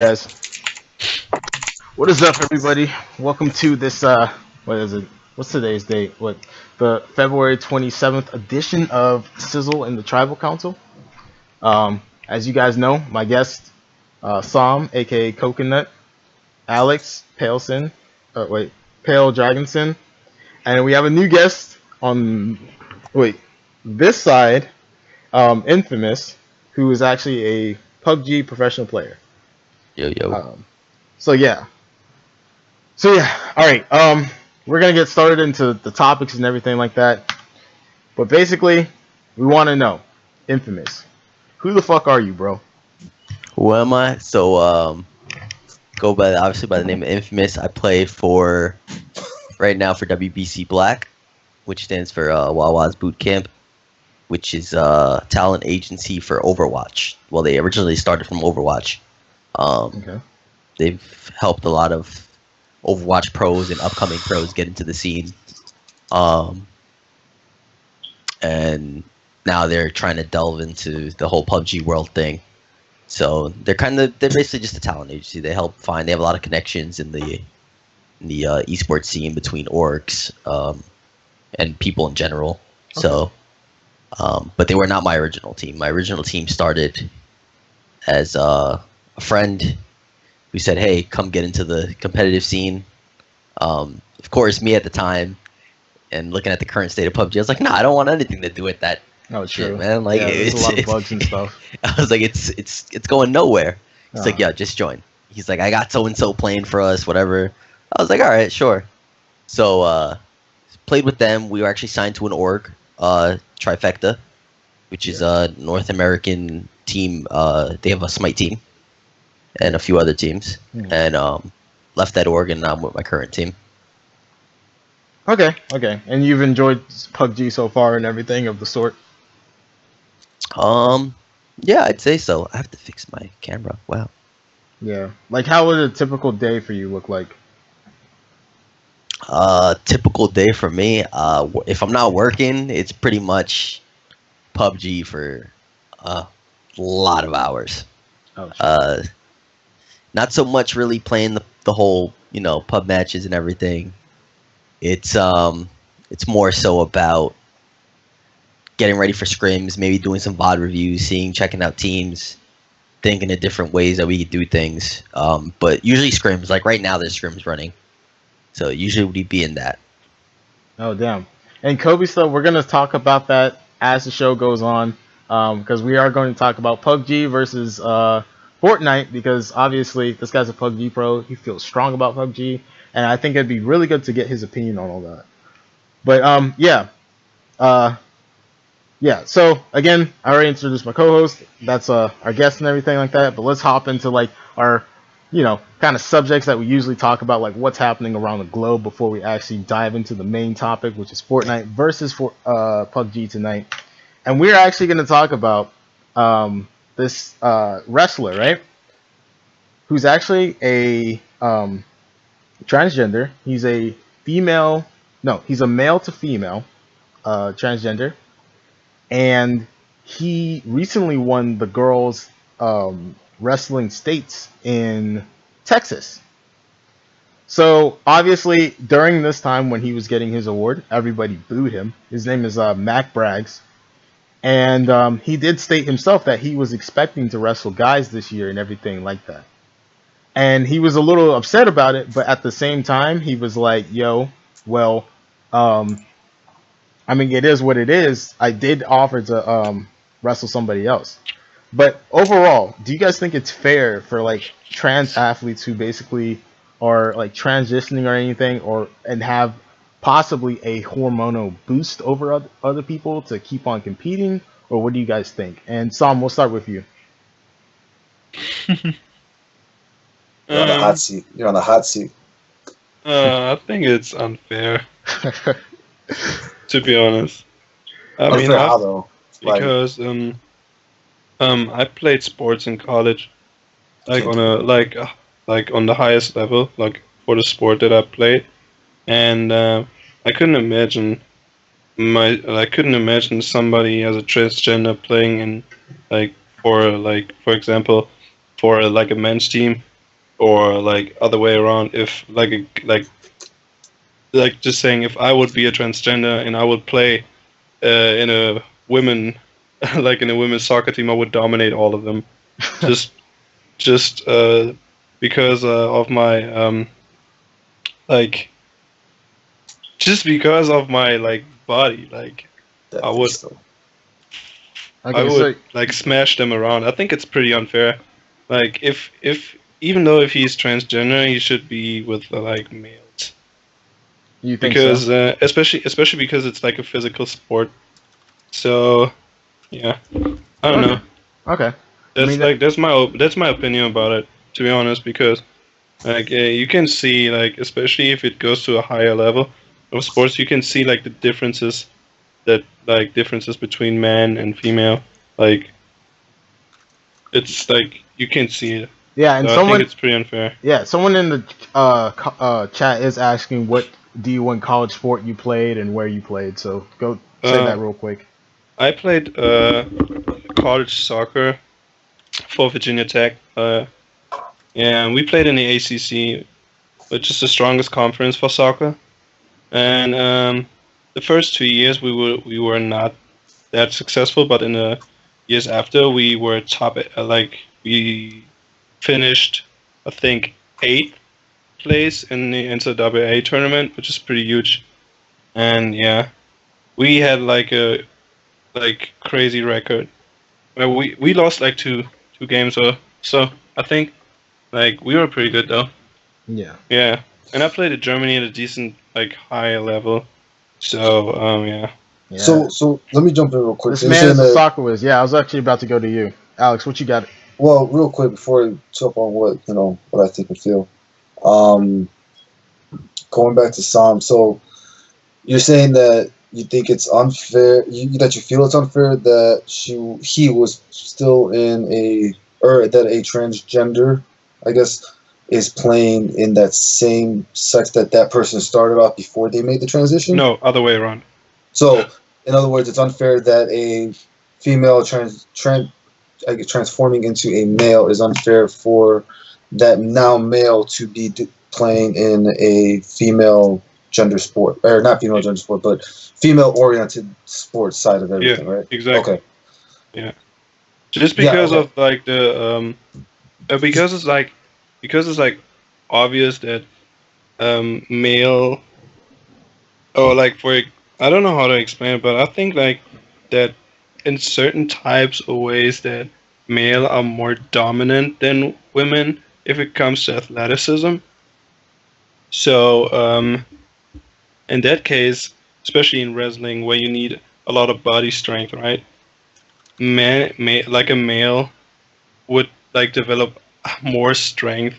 Guys, what is up, everybody? Welcome to this. What is it? What's today's date? What the February 27th edition of Sizzle and the Tribal Council. As you guys know, my guest, Sam, aka Coconut, Alex, Paleson, Pale Dragonson, and we have a new guest on this side, Infamous, who is actually a PUBG professional player. Yo, yo. So yeah. All right. We're gonna get started into the topics and everything like that. But basically, we want to know, Infamous, who the fuck are you, bro? Who am I? So, go by obviously by the name of Infamous. I play for right now for WBC Black, which stands for Wawa's Boot Camp, which is a talent agency for Overwatch. Well, they originally started from Overwatch. Okay. They've helped a lot of Overwatch pros and upcoming pros get into the scene. And now they're trying to delve into the whole PUBG world thing. So they're basically just a talent agency. They have a lot of connections in the esports scene between orgs and people in general. Okay. So, but they were not my original team. My original team started as a friend who said, "Hey, come get into the competitive scene." Of course, me at the time, and looking at the current state of PUBG, I was like, "Nah, I don't want anything to do with that." Oh, shit, true, man. Like, yeah, there's a lot of bugs and stuff. I was like, "It's going nowhere." He's like, "Yeah, just join." He's like, "I got so and so playing for us, whatever." I was like, "All right, sure." So, played with them. We were actually signed to an org, Trifecta, which is a North American team. They have a Smite team and a few other teams, and left that org, and now I'm with my current team. Okay. And you've enjoyed PUBG so far and everything of the sort? Yeah, I'd say so. I have to fix my camera. Wow. Yeah. Like, how would a typical day for you look like? Typical day for me, if I'm not working, it's pretty much PUBG for a lot of hours. Oh, sure. Not so much really playing the whole, pub matches and everything. It's more so about getting ready for scrims, maybe doing some VOD reviews, checking out teams, thinking of different ways that we could do things. But usually scrims, like right now there's scrims running. So usually we'd be in that. Oh, damn. And Kobe stuff, we're going to talk about that as the show goes on, because we are going to talk about PUBG versus Fortnite, because obviously this guy's a PUBG pro. He feels strong about PUBG, and I think it'd be really good to get his opinion on all that. But yeah. So again, I already introduced my co-host. That's our guest and everything like that. But let's hop into like our kind of subjects that we usually talk about, like what's happening around the globe, before we actually dive into the main topic, which is Fortnite versus PUBG tonight. And we're actually going to talk about this wrestler, right? Who's actually a transgender. He's a female. No, he's a male to female transgender. And he recently won the girls' wrestling states in Texas. So obviously, during this time when he was getting his award, everybody booed him. His name is Mac Braggs. And he did state himself that he was expecting to wrestle guys this year and everything like that. And he was a little upset about it, but at the same time, he was like, yo, well, I mean, it is what it is. I did offer to wrestle somebody else. But overall, do you guys think it's fair for like trans athletes who basically are like transitioning or anything, and have possibly a hormonal boost over other people to keep on competing? Or what do you guys think? And Sam, we'll start with you. You're on the hot seat. You're on the hot seat. I think it's unfair. To be honest, I mean, Unfair how though? because I played sports in college, like on a like on the highest level, like for the sport that I played, and I couldn't imagine somebody as a transgender playing in for example, for like a men's team or like other way around. If like just saying, if I would be a transgender and I would play in a women like in a women's soccer team, I would dominate all of them. Just just because of my like just because of my like body, like I Definitely would so. I Okay, would so like smash them around. I think it's pretty unfair. Like if even though if he's transgender, he should be with like males you think so? because especially because it's like a physical sport. So yeah, I don't Okay, know. okay. I That's mean, like that's my opinion about it. To be honest, because like you can see like especially if it goes to a higher level of sports, you can see like the differences that like differences between man and female. Like it's like you can see it. yeah, and So I think someone, it's pretty unfair. yeah, someone in the chat is asking what D1 college sport you played and where you played. So go say that Uh, real quick. I played college soccer for Virginia Tech. Yeah, and we played in the ACC, which is the strongest conference for soccer. And the first 2 years we were not that successful, but in the years after we were top. Like we finished, I think, eighth place in the NCAA tournament, which is pretty huge. And yeah, we had like a crazy record. Well, we lost like two games or so. I think like we were pretty good though. Yeah, Yeah, and I played in Germany at a decent like high level. So yeah. yeah. So let me jump in real quick. This So you're man saying is a that, soccer whiz. Yeah, I was actually about to go to you, Alex. What you got? well, real quick before I jump on what I think and feel. Um, Going back to Sam, so you're saying that you think it's unfair, that you feel it's unfair that he was still in a, or that a transgender, I guess, is playing in that same sex that that person started off before they made the transition. No, other way around. So, in other words, it's unfair that a female I guess, transforming into a male is unfair for that now male to be playing in a female gender sport, or not female gender sport, but female oriented sports side of Yeah, everything, right? exactly. Okay. Yeah, just Yeah. because Okay. of like the because it's like obvious that male or like for I don't know how to explain it, but I think like that in certain types of ways that male are more dominant than women if it comes to athleticism. So in that case, especially in wrestling where you need a lot of body strength, right? Like a male would like develop more strength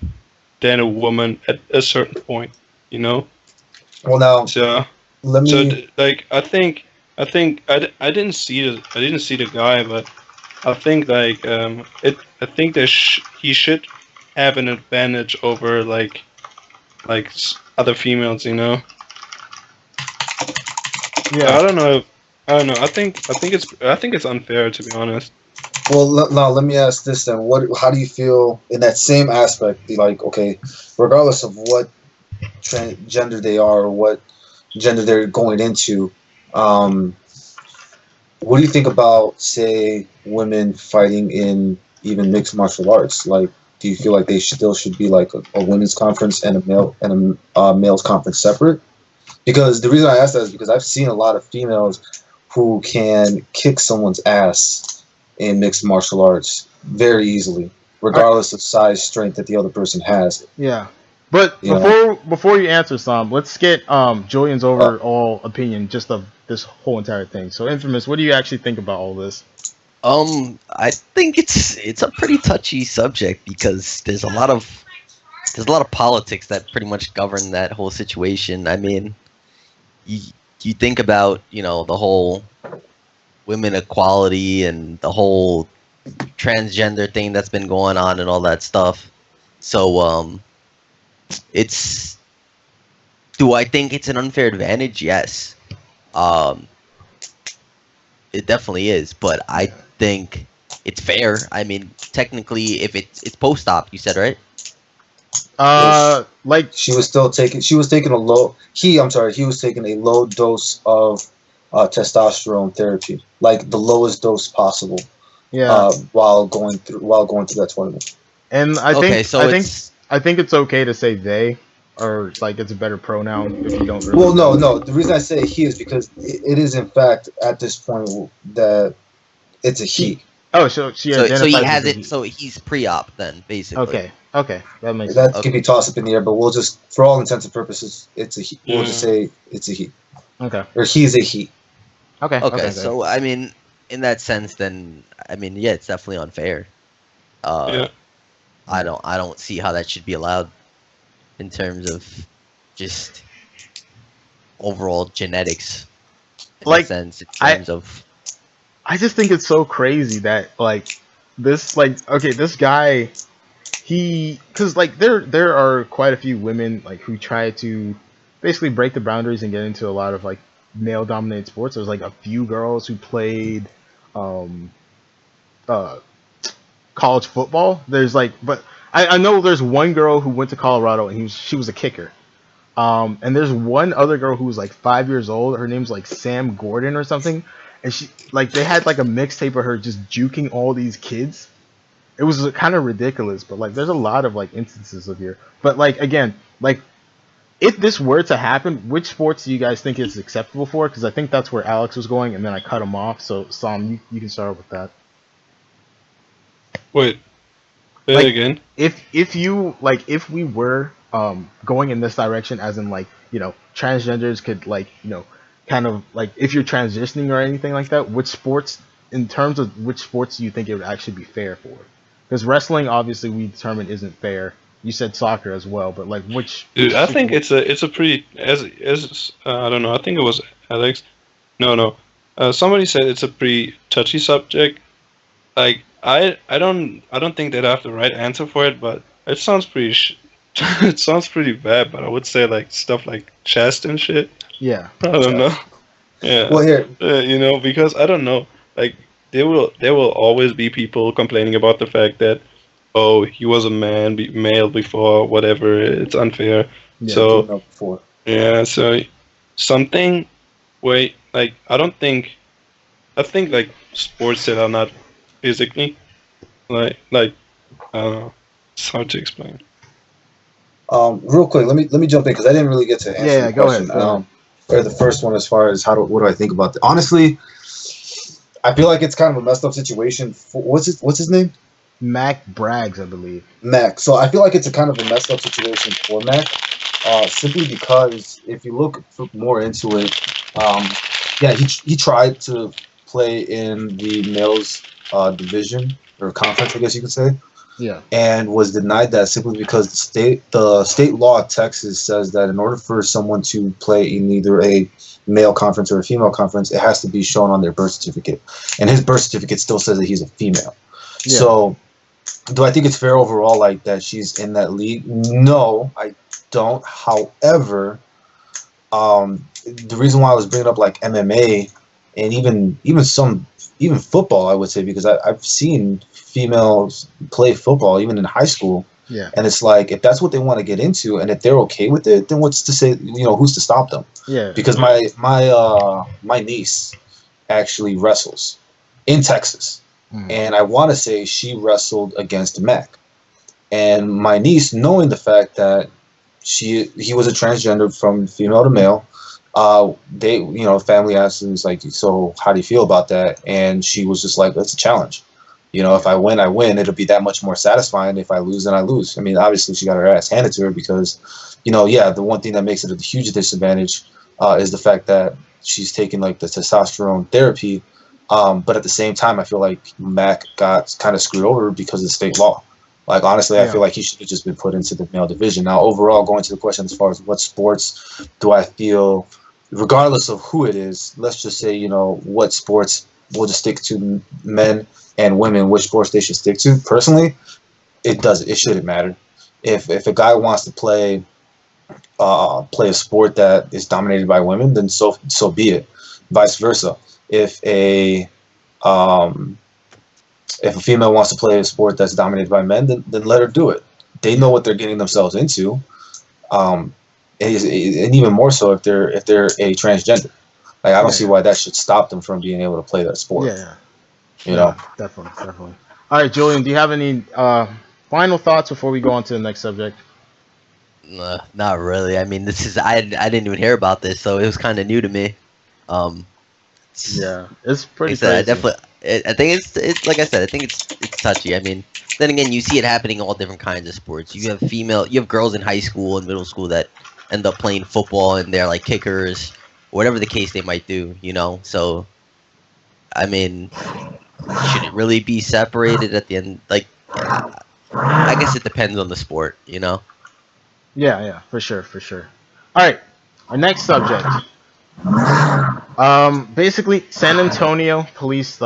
than a woman at a certain point, you know? Well, now So let me. like I didn't see the guy, but I think like I think that he should have an advantage over other females, you know. Yeah, I don't know. I don't know. I think it's unfair to be honest. Well, now let me ask this then. How do you feel in that same aspect? Like, okay, regardless of what gender they are or what gender they're going into, um, what do you think about, say, women fighting in even mixed martial arts? Like, do you feel like they still should be like a women's conference and a male's conference separate? Because the reason I ask that is because I've seen a lot of females who can kick someone's ass in mixed martial arts very easily, I, regardless of size, strength that the other person has. yeah. But You know, before you answer, some, let's get Julian's uh, overall opinion just of this whole entire thing. So, Infamous, what do you actually think about all this? I think it's a pretty touchy subject because there's a lot of politics that pretty much govern that whole situation. I mean, you you think about the whole women equality and the whole transgender thing that's been going on and all that stuff. So it's do I think it's an unfair advantage? Yes. Um, it definitely is, but I think it's fair. I mean, technically, if it's post-op, you said, right? Like She was still taking. She was taking a low. I'm sorry. He was taking a low dose of testosterone therapy, like the lowest dose possible, yeah, while going through that tournament. and I Okay, think so it's I think it's okay to say they, or like it's a better pronoun if you don't really Well, no, know. no. The reason I say he is because it is in fact at this point that it's a She, he. oh, so she so he identifies has as a it. he. So he's pre-op then, basically. Okay, okay, that makes sense. That Okay. can be tossed up in the air, but we'll just, for all intents and purposes, it's a he. We'll just Yeah. say it's a he, Okay, or he's a he. okay, Okay, okay. so I mean, in that sense, then I mean, yeah, it's definitely unfair. Yeah. I don't see how that should be allowed in terms of just overall genetics. In Like, a sense, in I- terms of I just think it's so crazy that like this okay, this guy, because like there are quite a few women like who try to basically break the boundaries and get into a lot of like male dominated sports. There's like a few girls who played um uh college football. There's like, but I know there's one girl who went to Colorado and she was a kicker. And there's one other girl who was like 5 years old. Her name's like Sam Gordon or something, and she like they had like a mixtape of her just juking all these kids. It was kind of ridiculous, but like there's a lot of like instances of here. But like again, like if this were to happen, which sports do you guys think is acceptable for? Because I think that's where Alex was going, and then I cut him off. So Sam, you can start with that. Wait. Say Like, it again. If you like if we were going in this direction, as in like transgenders could like kind of like if you're transitioning or anything like that, which sports in terms of which sports do you think it would actually be fair for? Because wrestling obviously we determined isn't fair. You said soccer as well, but like Dude, I think sport- it's a pretty as I don't know. I think it was Alex. No. Somebody said it's a pretty touchy subject. Like I don't think they'd have the right answer for it, but it sounds pretty it sounds pretty bad. But I would say like stuff like chest and shit. yeah. I don't know. Yeah. Well, here, Because I don't know. Like there will always be people complaining about the fact that oh he was a male before whatever. It's unfair. Yeah, So before. yeah. So something. Wait. Like I don't think. I think like sports that are not physically like I don't know. It's hard to explain. Real quick, let me jump in because I didn't really get to answer Yeah, the go question. ahead, go ahead. Or the first one as far as what do I think about that? Honestly, I feel like it's kind of a messed up situation. What's his name? Mac Braggs, I believe. Mac. So I feel like it's a kind of a messed up situation for Mac, simply because if you look more into it, yeah, he tried to play in the males division or conference, I guess you could say, Yeah. and was denied that simply because the state law of Texas says that in order for someone to play in either a male conference or a female conference, it has to be shown on their birth certificate, and his birth certificate still says that he's a female. Yeah. So, do I think it's fair overall, like that she's in that league? No, I don't. However, the reason why I was bringing up like MMA and even football, I would say, because I've seen females play football even in high school, Yeah. and it's like if that's what they want to get into, and if they're okay with it, then what's to say? Who's to stop them? Yeah. Because my niece actually wrestles in Texas, Mhm. and I want to say she wrestled against Mac, and my niece, knowing the fact that he was a transgender from female to male, they family asked him, like, so how do you feel about that? And she was just like, that's a challenge. If I win, I win. It'll be that much more satisfying. If I lose, then I lose. I mean, obviously she got her ass handed to her because, yeah, the one thing that makes it a huge disadvantage is the fact that she's taking like the testosterone therapy. But at the same time, I feel like Mac got kind of screwed over because of the state law. Like, honestly, I Yeah. feel like he should have just been put into the male division. Now, overall, going to the question as far as what sports do I feel, regardless of who it is, let's just say, what sports we'll just stick to men and women, which sports they should stick to. Personally, it shouldn't matter. If a guy wants to play a sport that is dominated by women, then so be it. Vice versa. If a female wants to play a sport that's dominated by men, then let her do it. they know what they're getting themselves into. And even more so if they're a transgender. Like I don't see why that should stop them from being able to play that sport. Yeah, You know. definitely, definitely. All right, Julian, do you have any final thoughts before we go on to the next subject? Not really. I mean, this is I didn't even hear about this, so it was kind of new to me. Yeah, it's pretty like I said, crazy. I definitely. I think it's like I said. I think it's touchy. I mean, then again, you see it happening in all different kinds of sports. You have girls in high school and middle school that end up playing football and they're like kickers, whatever the case they might do. You know, so I mean, should it really be separated at the end? Like, I guess it depends on the sport. You know. Yeah, for sure, for sure. All right, our next subject. Basically, San Antonio police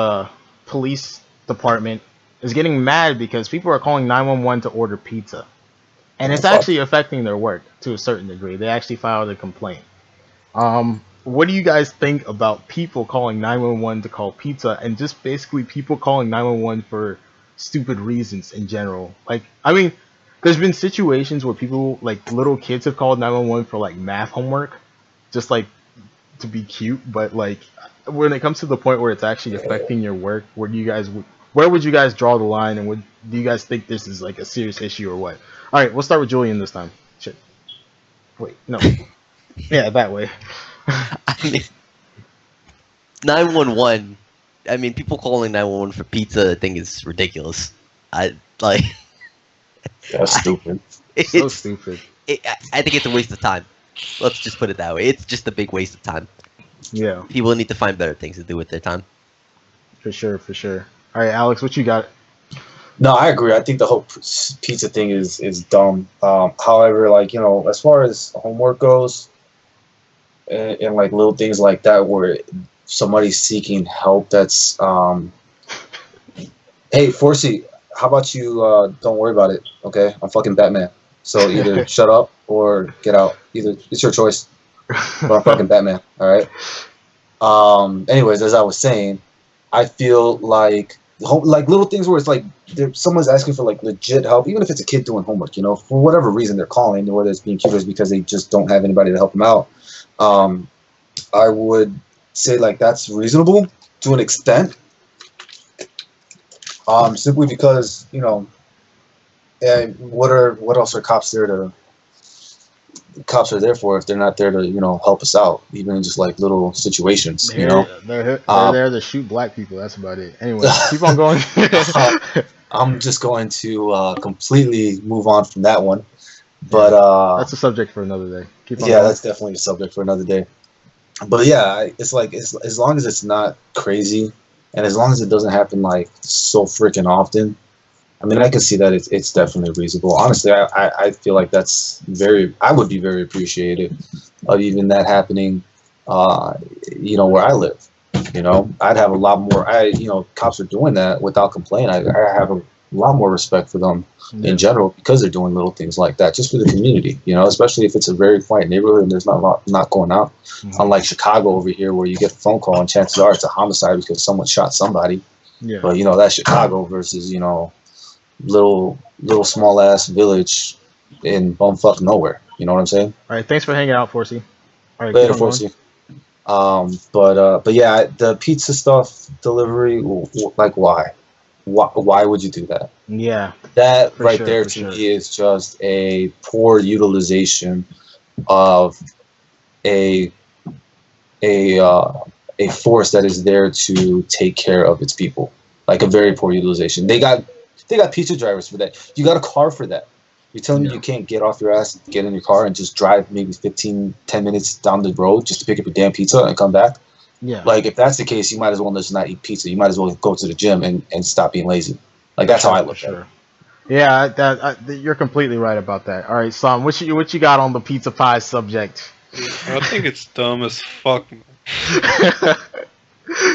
department is getting mad because people are calling 911 to order pizza, and it's actually affecting their work to a certain degree. They actually filed a complaint. What do you guys think about people calling 911 to call pizza, and just basically people calling 911 for stupid reasons in general? Like, I mean, there's been situations where people, like little kids, have called 911 for like math homework, just like to be cute. But like, when it comes to the point where it's actually affecting your work, where would you guys draw the line, and do you guys think this is like a serious issue or what? All right, we'll start with Julian this time. Shit. Wait, no. Yeah, that way. I mean, 911. I mean, people calling 911 for pizza, I think is ridiculous. I like. That's stupid. It's so stupid. I think it's a waste of time. Let's just put it that way. It's just a big waste of time. Yeah. People need to find better things to do with their time. For sure, for sure. All right, Alex, what you got? No, I agree. I think the whole pizza thing is dumb. However, like, you know, as far as homework goes, and like little things like that, where somebody's seeking help, that's hey, Forsey, how about you don't worry about it, okay? I'm fucking Batman. So either shut up or get out. Either it's your choice. But I'm fucking Batman, all right? Anyways, as I was saying, I feel like little things where it's like someone's asking for like legit help, even if it's a kid doing homework, you know, for whatever reason they're calling, whether it's being cute or it's because they just don't have anybody to help them out. I would say like that's reasonable to an extent. Simply because, you know, and what else are cops there to? Cops are there for if they're not there to, you know, help us out, even in just like little situations. You know, they're there to shoot black people. That's about it. Anyway, keep on going. I'm just going to completely move on from that one. But that's a subject for another day. Keep on yeah, going. that's definitely a subject for another day. But yeah, it's like as long as it's not crazy, and as long as it doesn't happen like so freaking often. I mean, I can see that it's definitely reasonable. Honestly, I feel like I would be very appreciative of even that happening, you know, where I live. You know, I'd have a lot more, you know, cops are doing that without complaint. I have a lot more respect for them in general because they're doing little things like that just for the community, you know, especially if it's a very quiet neighborhood and there's not going out. Unlike Chicago over here where you get a phone call and chances are it's a homicide because someone shot somebody. Yeah. But, you know, that's Chicago versus, you know, little small ass village in bumfuck nowhere. You know what I'm saying? All right, thanks for hanging out, Forsey. All right, Later, Forsey. But yeah, the pizza stuff delivery, like why would you do that? Yeah, that right sure, there to me is just a poor utilization of a force that is there to take care of its people. Like a very poor utilization. They got pizza drivers for that. You got a car for that. You're telling me you can't get off your ass, get in your car, and just drive maybe 10 minutes down the road just to pick up a damn pizza and come back? Yeah. Like, if that's the case, you might as well just not eat pizza. You might as well go to the gym and stop being lazy. Like, that's how I look at it. Yeah, you're completely right about that. All right, Sam, what you got on the pizza pie subject? I think it's dumb as fuck, man.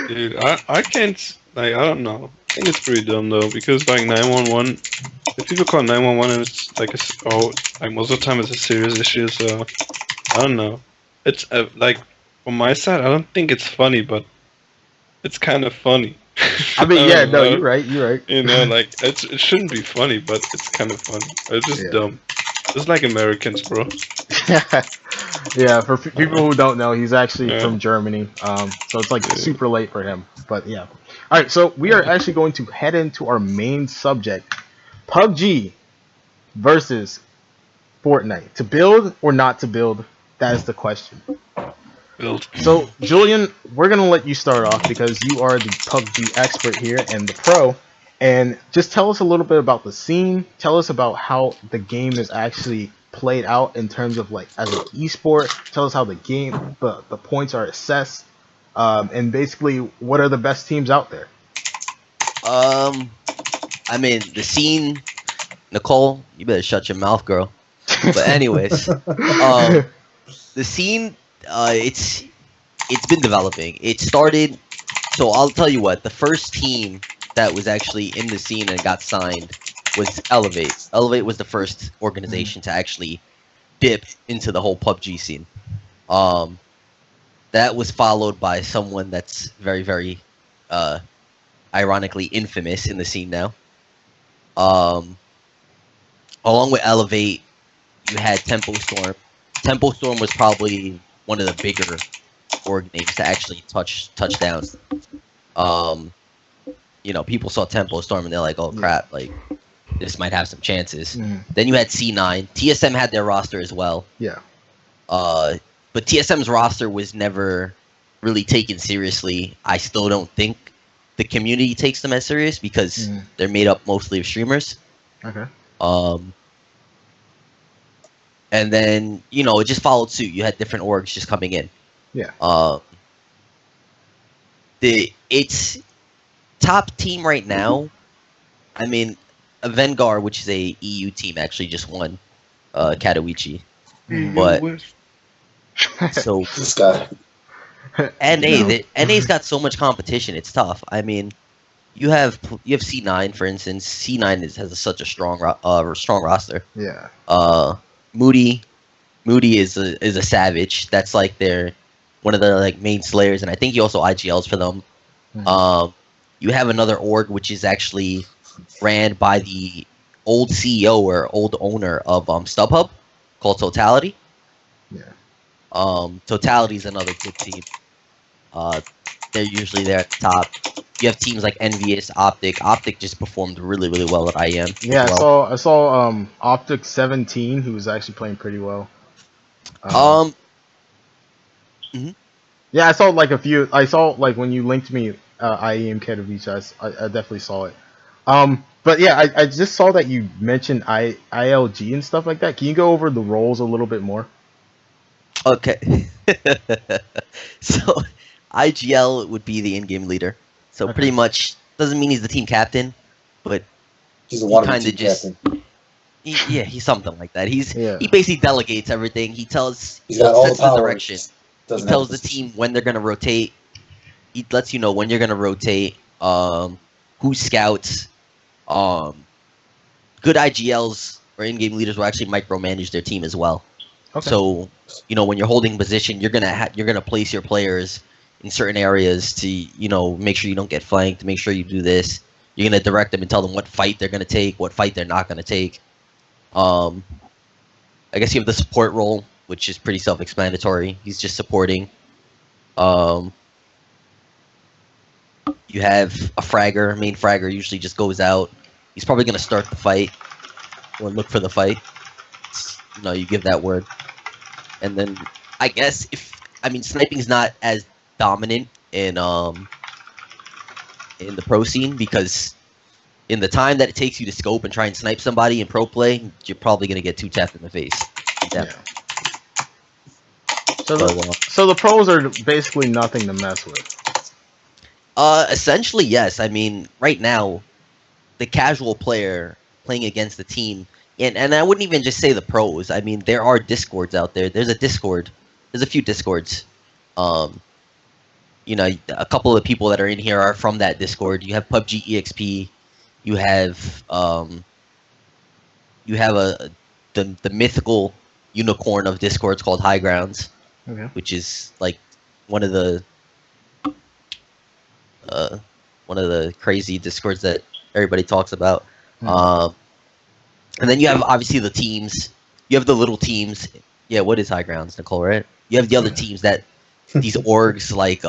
Dude, I can't, like, I don't know. I think it's pretty dumb, though, because, like, 911, if people call 911 and it's, like, most of the time it's a serious issue, so, I don't know. It's, like, from my side, I don't think it's funny, but it's kind of funny. I mean, I yeah, don't no, know. you're right. You're right. You know, like it shouldn't be funny, but it's kind of fun. It's just Yeah. dumb. It's like Americans, bro. Yeah, for people who don't know, he's actually Yeah. from Germany. So it's like Yeah. super late for him. But yeah. All right, so we are actually going to head into our main subject: PUBG versus Fortnite. To build or not to build? That is the question. Build. So, Julian, we're gonna let you start off because you are the PUBG expert here and the pro. And just tell us a little bit about the scene. Tell us about how the game is actually played out in terms of like as an esport. Tell us how the points are assessed, and basically what are the best teams out there. I mean, the scene, Nicole, you better shut your mouth, girl. But anyways, the scene, it's been developing. It started. So I'll tell you what. The first team that was actually in the scene and got signed was Elevate. Elevate was the first organization to actually dip into the whole PUBG scene. That was followed by someone that's very, very, ironically infamous in the scene now. Along with Elevate, you had Tempo Storm. Tempo Storm was probably one of the bigger org names to actually touch down. People saw Tempo Storm and they're like, "Oh crap! Like this might have some chances." Then you had C9. TSM had their roster as well. Yeah. But TSM's roster was never really taken seriously. I still don't think the community takes them as serious because they're made up mostly of streamers. Okay. And then it just followed suit. You had different orgs just coming in. Yeah. It's top team right now. I mean, Vengar, which is a EU team, actually just won Katowice. But so This guy. NA's got so much competition. It's tough. I mean, you have C9 for instance. C9 has such a strong roster. Yeah. Moody is a savage. That's like one of the like main slayers, and I think he also IGLs for them. You have another org which is actually ran by the old CEO or old owner of StubHub, called Totality. Yeah. Totality is another good team. They're usually there at the top. You have teams like Envious, Optic. Optic just performed really, really well at IEM. Yeah, well. I saw Optic 17, who was actually playing pretty well. Yeah, I saw like a few. I saw like when you linked me IEM Katowice, I definitely saw it. But yeah, I just saw that you mentioned ILG and stuff like that. Can you go over the roles a little bit more? Okay. So IGL would be the in-game leader. So pretty much doesn't mean he's the team captain, but he's a wannabe team captain. He's something like that. He Yeah. basically delegates everything. He sets the direction. He tells the team when they're gonna rotate. He lets you know when you're gonna rotate. Who scouts. Good IGLs or in-game leaders will actually micromanage their team as well. Okay. So when you're holding position, you're gonna place your players in certain areas to make sure you don't get flanked. Make sure you do this. You're gonna direct them and tell them what fight they're gonna take, what fight they're not gonna take. I guess you have the support role, which is pretty self-explanatory. He's just supporting. You have a fragger. Main fragger usually just goes out. He's probably gonna start the fight or look for the fight. You give that word, and then I guess sniping's not as dominant in the pro scene because in the time that it takes you to scope and try and snipe somebody in pro play, you're probably gonna get 2 tapped in the face. Yeah. So the pros are basically nothing to mess with. Essentially, yes. I mean, right now, the casual player playing against the team, and I wouldn't even just say the pros. I mean, there are discords out there. There's a Discord. There's a few discords. A couple of the people that are in here are from that Discord. You have PUBG EXP. You have the mythical unicorn of Discords called High Grounds, which is like one of the one of the crazy discords that everybody talks about. Hmm. And then you have obviously the teams. You have the little teams. Yeah, what is High Grounds, Nicole? Right? You have the other teams that these orgs like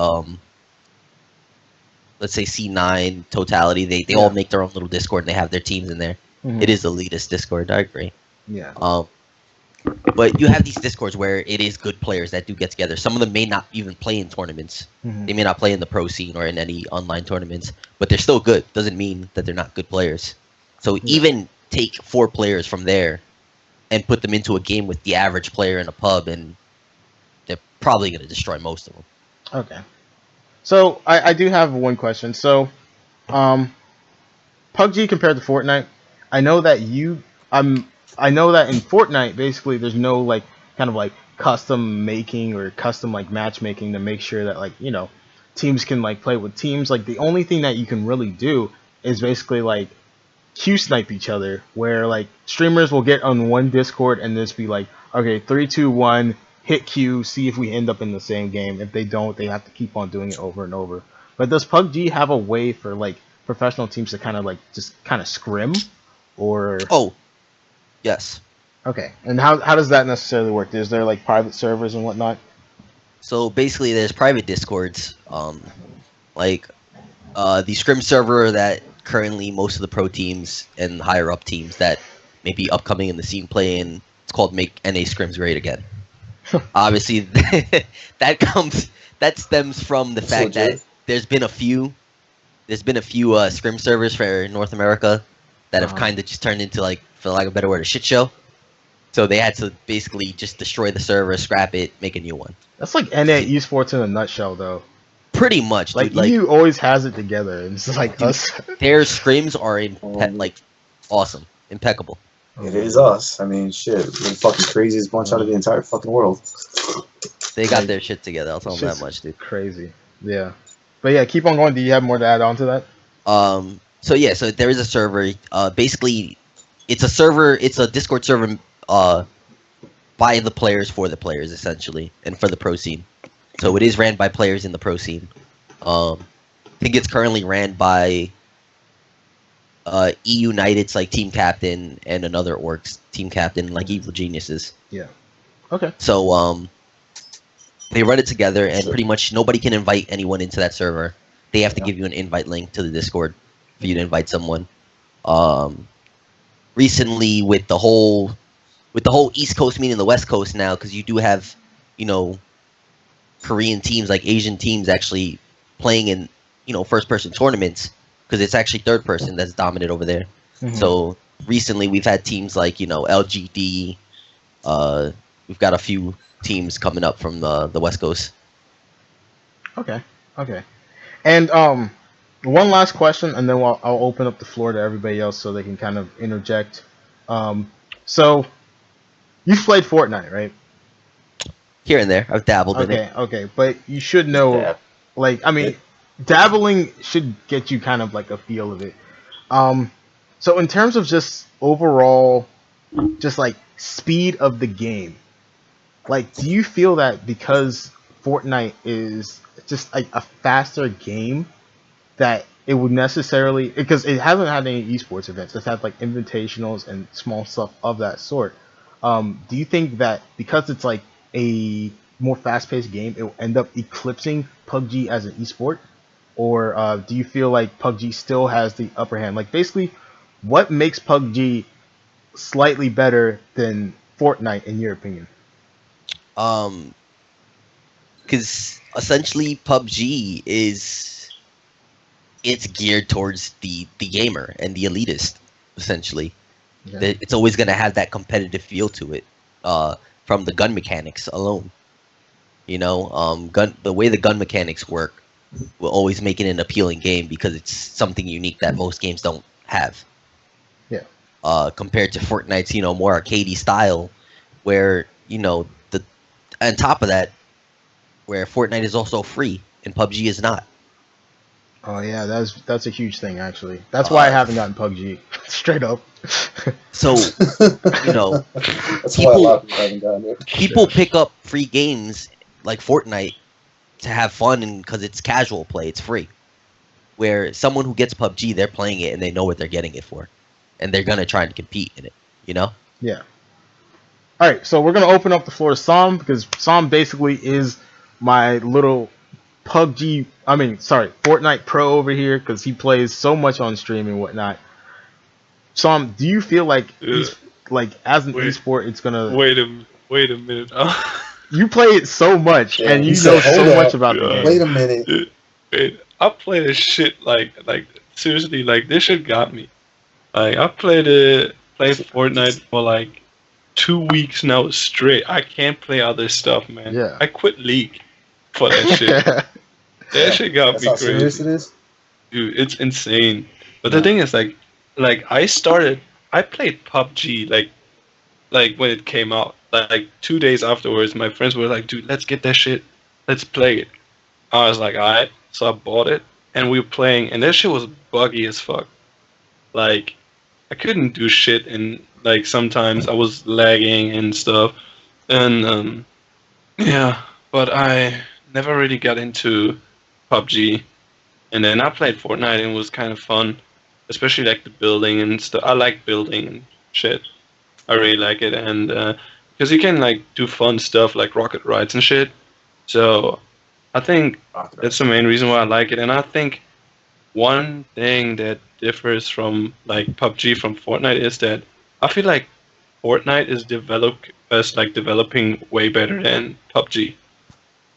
let's say C9 Totality. They all make their own little Discord and they have their teams in there. Mhm. It is the elitist Discord. I agree. Yeah. But you have these Discords where it is good players that do get together. Some of them may not even play in tournaments. Mhm. They may not play in the pro scene or in any online tournaments, but they're still good. Doesn't mean that they're not good players. So even take 4 players from there and put them into a game with the average player in a pub, and they're probably going to destroy most of them. Okay. So I do have one question. So, PUBG compared to Fortnite, I know that I know that in Fortnite basically there's no like kind of like custom making or custom like matchmaking to make sure that like teams can like play with teams. Like the only thing that you can really do is basically like Q snipe each other, where like streamers will get on one Discord and just be like, okay, 3, 2, 1, hit Q, see if we end up in the same game. If they don't, they have to keep on doing it over and over. But does PUBG have a way for like professional teams to kind of like just kind of scrim, or Oh, yes. okay? And how does that necessarily work? Is there like private servers and whatnot? So basically, there's private Discords, like the scrim server that currently most of the pro teams and higher up teams that may be upcoming in the scene play in. It's called Make NA Scrims Great Again. Obviously, that stems from the fact that there's been a few scrim servers for North America that have kind of just turned into, like, for lack of a better word, a shit show. So they had to basically just destroy the server, scrap it, make a new one. That's like NA esports in a nutshell, though. Pretty much, like, dude. Like, EU always has it together. It's just like dude, us. Their scrims are like awesome, impeccable. It is us. I mean, shit, we're the fucking craziest bunch out of the entire fucking world. They got their shit together. I'll tell them that much, dude. Crazy. Yeah. But yeah, keep on going. Do you have more to add on to that? So yeah, so there is a server. Basically, it's a server. It's a Discord server. By the players for the players, essentially, and for the pro scene. So it is ran by players in the pro scene. I think it's currently ran by EU United's like team captain and another org's team captain, like Evil Geniuses. Yeah. Okay. So they run it together, and pretty much nobody can invite anyone into that server. They have to give you an invite link to the Discord for you to invite someone. Recently, with the whole East Coast meeting the West Coast now, because you do have, Korean teams, like Asian teams, actually playing in, first-person tournaments, because it's actually third person that's dominant over there. Mm-hmm. So recently we've had teams like, LGD. We've got a few teams coming up from the West Coast. Okay. And one last question, and then I'll open up the floor to everybody else so they can kind of interject. So you've played Fortnite, right? Here and there. I've dabbled in it. Okay. But you should know, dabbling should get you kind of like a feel of it. So in terms of just overall, just like speed of the game, like, do you feel that because Fortnite is just like a faster game, that it would necessarily, because it hasn't had any esports events, it's had like invitationals and small stuff of that sort. Do you think that because it's like a more fast-paced game, it will end up eclipsing PUBG as an esport? Or do you feel like PUBG still has the upper hand? Like, basically, what makes PUBG slightly better than Fortnite, in your opinion? Because essentially PUBG it's geared towards the gamer and the elitist, essentially. Yeah. It's always going to have that competitive feel to it, from the gun mechanics alone. The way the gun mechanics work will always make it an appealing game because it's something unique that most games don't have. Yeah. Compared to Fortnite's, more arcadey style, where, on top of that, where Fortnite is also free and PUBG is not. Oh yeah, that's a huge thing, actually. That's why I haven't gotten PUBG. Straight up. So, that's why a lot of people haven't gotten it. People pick up free games like Fortnite to have fun and because it's casual play, it's free. where someone who gets PUBG, they're playing it and they know what they're getting it for, and they're gonna try and compete in it. You know? Yeah. All right, so we're gonna open up the floor to Sam because Sam basically is my little PUBG. I mean, sorry, Fortnite pro over here because he plays so much on stream and whatnot. Sam, do you feel like like as an esport, it's gonna wait a minute. you play it so much and you he know said, "Hold so up. much about the game. Wait a minute. Wait, I play this shit like seriously, like this shit got me. Like I played Fortnite for like 2 weeks now straight. I can't play other stuff, man. Yeah. I quit League for that shit. That shit got That's me how serious crazy. it is. Dude, it's insane. But the thing is, like I played PUBG like when it came out. Like 2 days afterwards, my friends were like, "Dude, let's get that shit. Let's play it." I was like, "Alright." So I bought it, and we were playing, and that shit was buggy as fuck. Like I couldn't do shit, and like sometimes I was lagging and stuff, and yeah. But I never really got into PUBG. And then I played Fortnite and it was kind of fun, especially like the building and stuff. I like building and shit. I really like it, and because you can like do fun stuff like rocket rides and shit. So I think that's the main reason why I like it. And I think one thing that differs from like PUBG from Fortnite is that I feel like Fortnite is developing way better than PUBG.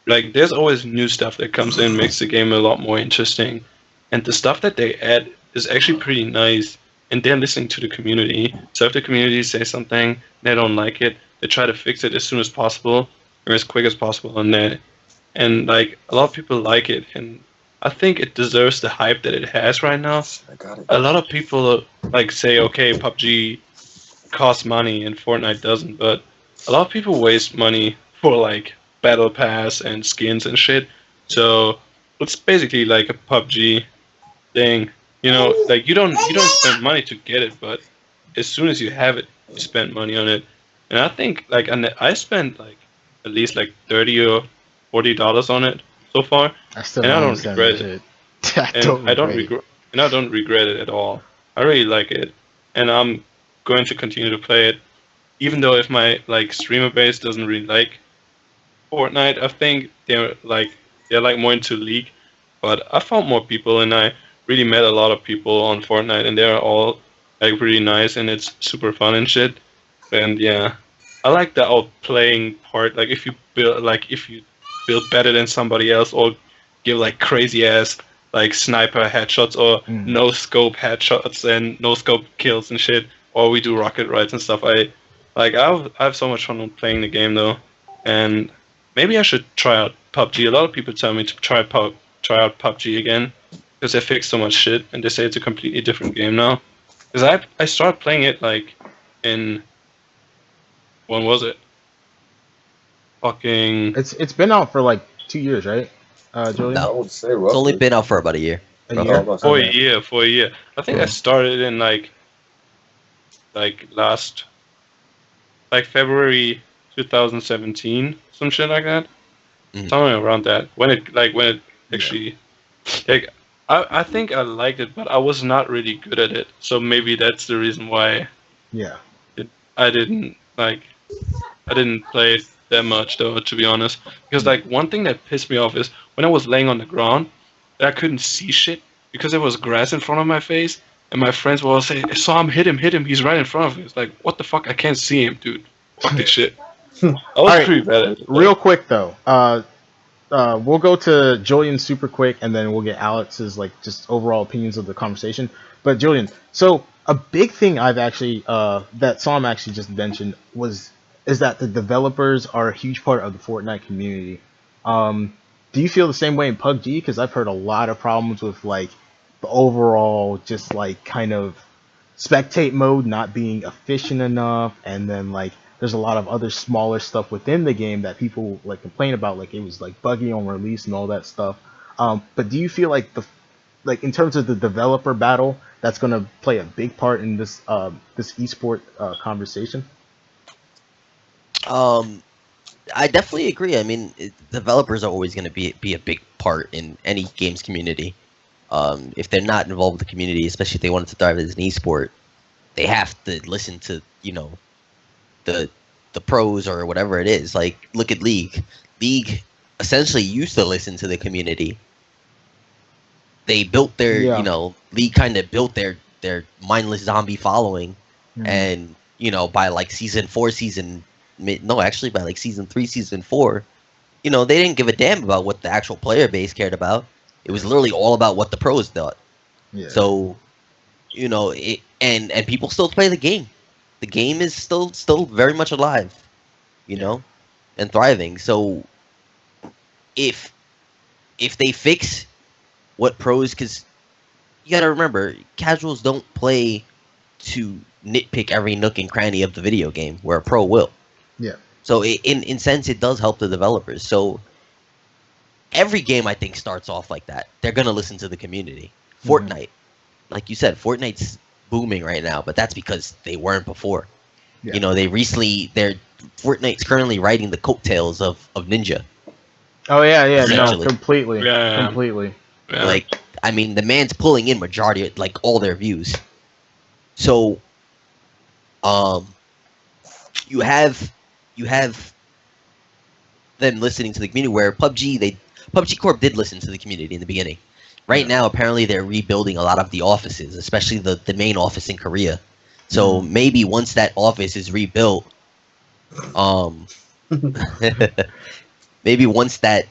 Like there's always new stuff that comes in, makes the game a lot more interesting, and the stuff that they add is actually pretty nice. And they're listening to the community. So if the community says something they don't like it, they try to fix it as soon as possible or as quick as possible. And like a lot of people like it, and I think it deserves the hype that it has right now. I got it. A lot of people like say, okay, PUBG costs money and Fortnite doesn't, but a lot of people waste money for like battle pass and skins and shit. So it's basically like a PUBG thing. You know, like you don't spend money to get it, but as soon as you have it, you spend money on it. And I think like I spent like at least like $30 or $40 on it so far, I still and I don't don't understand regret that it. shit. I And don't I don't regret it. regret and I don't regret it at all. I really like it, and I'm going to continue to play it, even though if my like streamer base doesn't really like Fortnite. I think they're like more into League, but I found more people, and I really met a lot of people on Fortnite, and they're all like really nice, and it's super fun and shit. And yeah, I like the outplaying part. Like if you build better than somebody else, or give like crazy ass like sniper headshots or Mm. no scope headshots and no scope kills and shit, or we do rocket rides and stuff. I have so much fun playing the game though, and maybe I should try out PUBG. A lot of people tell me to try out PUBG again because they fixed so much shit, and they say it's a completely different game now. Because I started playing it like in when was it? Fucking It's been out for like 2 years, right? Julian? I No. would say It's only roughly. been out for about a year. A roughly. year? about for a Okay. year. For a year, I think I Yeah. started in like last like February 2017, some shit like that. Mhm. Somewhere around that. When it Yeah. actually like I think I liked it, but I was not really good at it. So maybe that's the reason why Yeah. I didn't I didn't play it that much though, to be honest. Because like one thing that pissed me off is when I was laying on the ground, I couldn't see shit because there was grass in front of my face, and my friends will all say, "Saw him, hit him, he's right in front of me." It's like, what the fuck? I can't see him, dude. Fuck this shit. I was Alright, pretty bad at it. Real quick though, we'll go to Julian super quick, and then we'll get Alex's like just overall opinions of the conversation. But Julian, so a big thing I've actually that Sam actually just mentioned is that the developers are a huge part of the Fortnite community. Do you feel the same way in PUBG? Because I've heard a lot of problems with like the overall just like kind of spectate mode not being efficient enough, and then like there's a lot of other smaller stuff within the game that people like complain about, like it was like buggy on release and all that stuff. But do you feel like in terms of the developer battle, that's going to play a big part in this esport conversation? I definitely agree. I mean, developers are always going to be a big part in any games community. If they're not involved with the community, especially if they want it to thrive as an esport, they have to listen to, the pros or whatever it is. Like, look at League. League essentially used to listen to the community. They built their, League kind of built their mindless zombie following, and by like season 4, by like season 3, season 4, they didn't give a damn about what the actual player base cared about. It was literally all about what the pros thought. Yeah. So, and people still play the game. The game is still very much alive, and thriving. So, if they fix what pros, because you got to remember, casuals don't play to nitpick every nook and cranny of the video game, where a pro will. Yeah. So in sense, it does help the developers. So every game, I think, starts off like that. They're gonna listen to the community. Fortnite, like you said, Fortnite's booming right now, but that's because they weren't before. Yeah. Fortnite's currently riding the coattails of Ninja. Oh yeah, no, Essentially. completely, Yeah. completely. Yeah. Like, I mean, the man's pulling in majority of, like, all their views. So, you have them listening to the community, where PUBG Corp did listen to the community in the beginning. Right now, apparently, they're rebuilding a lot of the offices, especially the main office in Korea. So maybe once that office is rebuilt, maybe once that,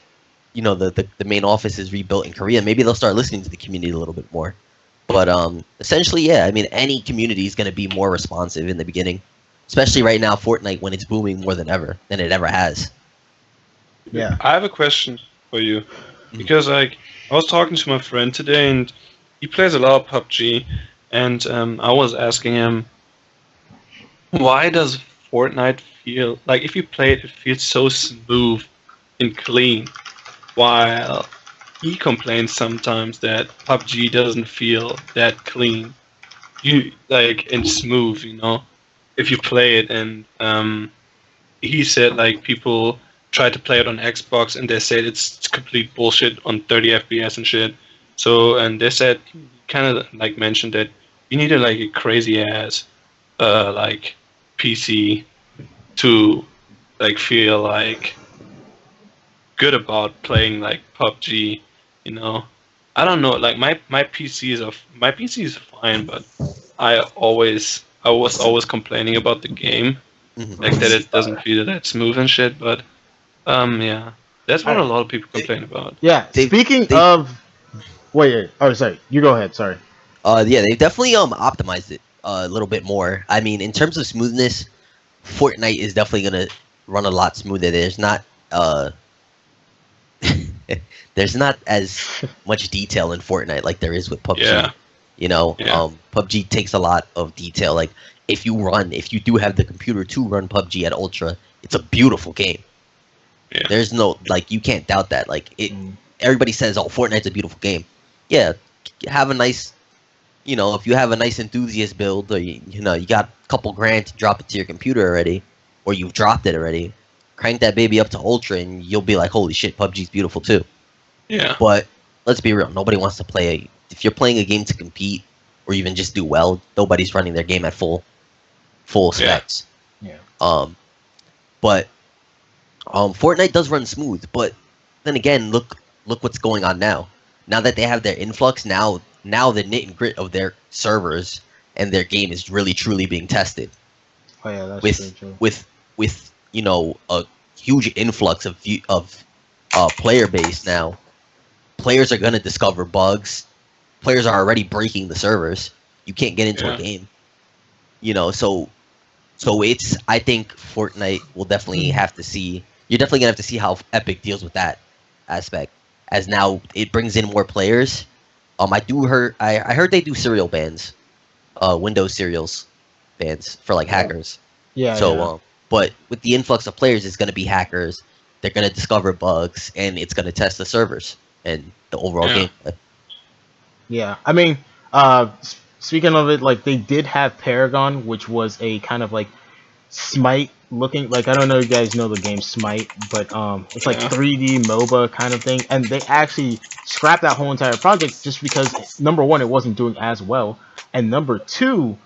the main office is rebuilt in Korea, maybe they'll start listening to the community a little bit more. But essentially, yeah, I mean, any community is going to be more responsive in the beginning, especially right now, Fortnite, when it's booming more than it ever has. Yeah. I have a question for you, because I was talking to my friend today, and he plays a lot of PUBG, and I was asking him, why does Fortnite feel like, if you play it, it feels so smooth and clean, while he complains sometimes that PUBG doesn't feel that clean, and smooth, if you play it. And he said, like, people try to play it on Xbox and they said it's complete bullshit on 30 FPS and shit. So, and they said, kind of like mentioned that you needed like a crazy ass like PC to like feel like good about playing like PUBG, I don't know, like my PC is fine, but I was always complaining about the game, like that it doesn't feel that smooth and shit. But yeah, that's what a lot of people complain about. Yeah. Speaking of, wait. Oh, sorry. You go ahead. Sorry. Yeah, they've definitely optimized it a little bit more. I mean, in terms of smoothness, Fortnite is definitely gonna run a lot smoother. There's not there's not as much detail in Fortnite like there is with PUBG. Yeah. PUBG takes a lot of detail. Like, if you do have the computer to run PUBG at Ultra, it's a beautiful game. Yeah. There's no, like, you can't doubt that. Like, everybody says, "Oh, Fortnite's a beautiful game." Yeah, have a nice, if you have a nice enthusiast build, or you got a couple grand to drop it to your computer already, or you've dropped it already, crank that baby up to Ultra, and you'll be like, "Holy shit, PUBG's beautiful too." Yeah. But let's be real. Nobody wants to play if you're playing a game to compete or even just do well, nobody's running their game at full specs. Yeah. But Fortnite does run smooth, but then again, look what's going on now. Now that they have their influx, now the knit and grit of their servers and their game is really truly being tested. Oh yeah, that's true. With a huge influx of player base now. Players are gonna discover bugs. Players are already breaking the servers. You can't get into a game. So it's, I think Fortnite will definitely have to see. You're definitely gonna have to see how Epic deals with that aspect, as now it brings in more players. I heard they do serial bans, Windows serials bans for like hackers. Yeah. So yeah. but with the influx of players, it's gonna be hackers. They're gonna discover bugs, and it's gonna test the servers and the overall gameplay. Yeah, I mean, speaking of it, like, they did have Paragon, which was a kind of like Smite looking like I don't know if you guys know the game Smite, but it's like Yeah. 3D MOBA kind of thing, and they actually scrapped that whole entire project just because number one, it wasn't doing as well, and number two,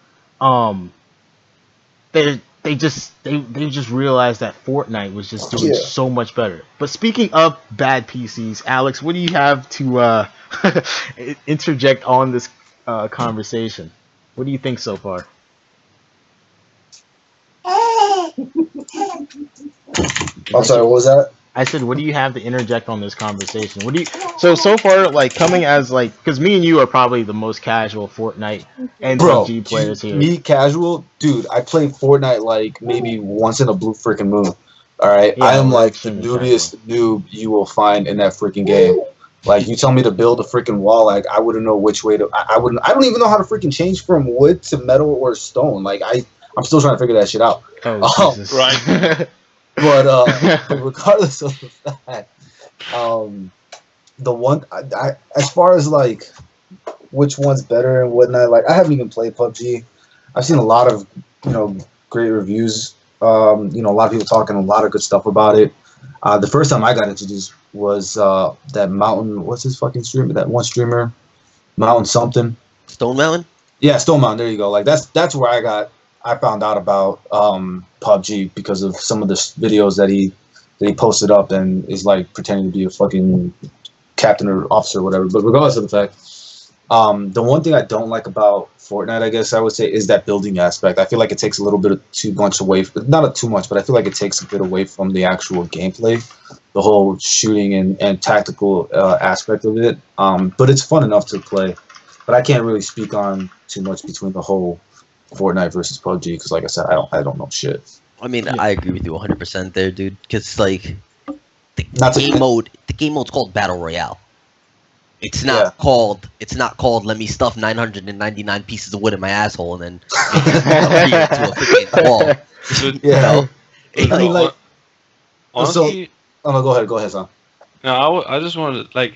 um, they just realized that Fortnite was just doing Yeah. so much better. But speaking of bad PCs, Alex, what do you have to interject on this conversation? What do you think so far? I'm sorry, what was that? I said, what do you have to interject on this conversation? What do you so far like coming as like because me and you are probably the most casual Fortnite and Bro, PUBG players here. me casual, dude. I play Fortnite like maybe once in a blue freaking moon. All right, Yeah, I am we're like the extremely noobiest noob you will find in that freaking game. Like you tell me to build a freaking wall, like I wouldn't know which way to. I wouldn't. I don't even know how to freaking change from wood to metal or stone. Like I'm still trying to figure that shit out. Oh Jesus! Right. But regardless of the fact, the one as far as like which one's better and whatnot, like I haven't even played PUBG. I've seen a lot of great reviews. A lot of people talking a lot of good stuff about it. The first time I got introduced was that Mountain. What's his fucking streamer? That one streamer, Mountain something. Stone Mountain. Yeah, Stone Mountain. There you go. Like that's where I found out about PUBG because of some of the videos that he posted up and is like pretending to be a fucking captain or officer or whatever. But regardless of the fact, the one thing I don't like about Fortnite, I guess I would say, is that building aspect. I feel like it takes a little bit of too much away, not too much, but I feel like it takes a bit away from the actual gameplay, the whole shooting and tactical aspect of it. But it's fun enough to play. But I can't really speak on too much between the whole Fortnite versus PUBG because, like I said, I don't know shit. I mean, Yeah. I agree with you 100% there, dude. Because like the game mode's called Battle Royale. It's not called. It's not called. Let me stuff 999 pieces of wood in my asshole and then make it to a freaking wall. Dude, You know? I mean, like, honestly, oh no, go ahead, son. no, I just wanted like,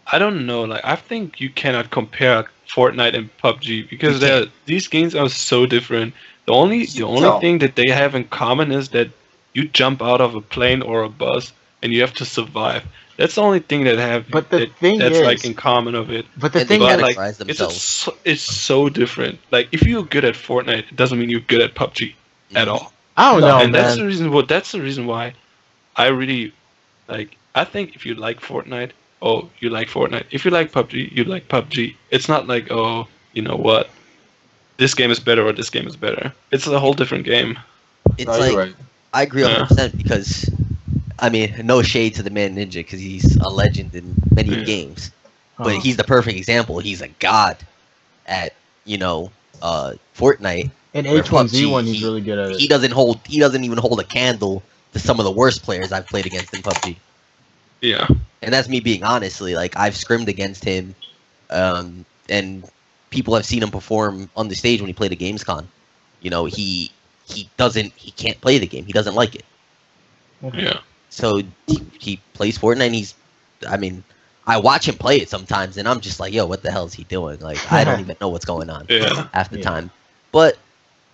I don't know, like I think you cannot compare Fortnite and PUBG because these games are so different. The only No. thing that they have in common is that you jump out of a plane or a bus and you have to survive. That's the only thing that have But the thing that's is, like in common of it. but the And they thing But is, categorize like themselves. it's so different. Like if you're good at Fortnite, it doesn't mean you're good at PUBG at all. I don't know, And man. that's the reason why I really like. I think if you like Fortnite, oh, you like Fortnite. If you like PUBG, you like PUBG. It's not like, oh, you know what, this game is better or this game is better. It's a whole different game. It's No, like you're right. I agree 100% because I mean, no shade to the man Ninja because he's a legend in many Yeah. games, but Uh-huh. he's the perfect example. He's a god at Fortnite. In where H1Z1, PUBG, he's really good at it. He doesn't even hold a candle to some of the worst players I've played against in PUBG. Yeah. And that's me being honestly, like I've scrimmed against him, and people have seen him perform on the stage when he played at Gamescom. You know, he can't play the game. He doesn't like it. Yeah. So he plays Fortnite. And I watch him play it sometimes, and I'm just like, yo, what the hell is he doing? Like, I don't even know what's going on Yeah. half the Yeah. time. But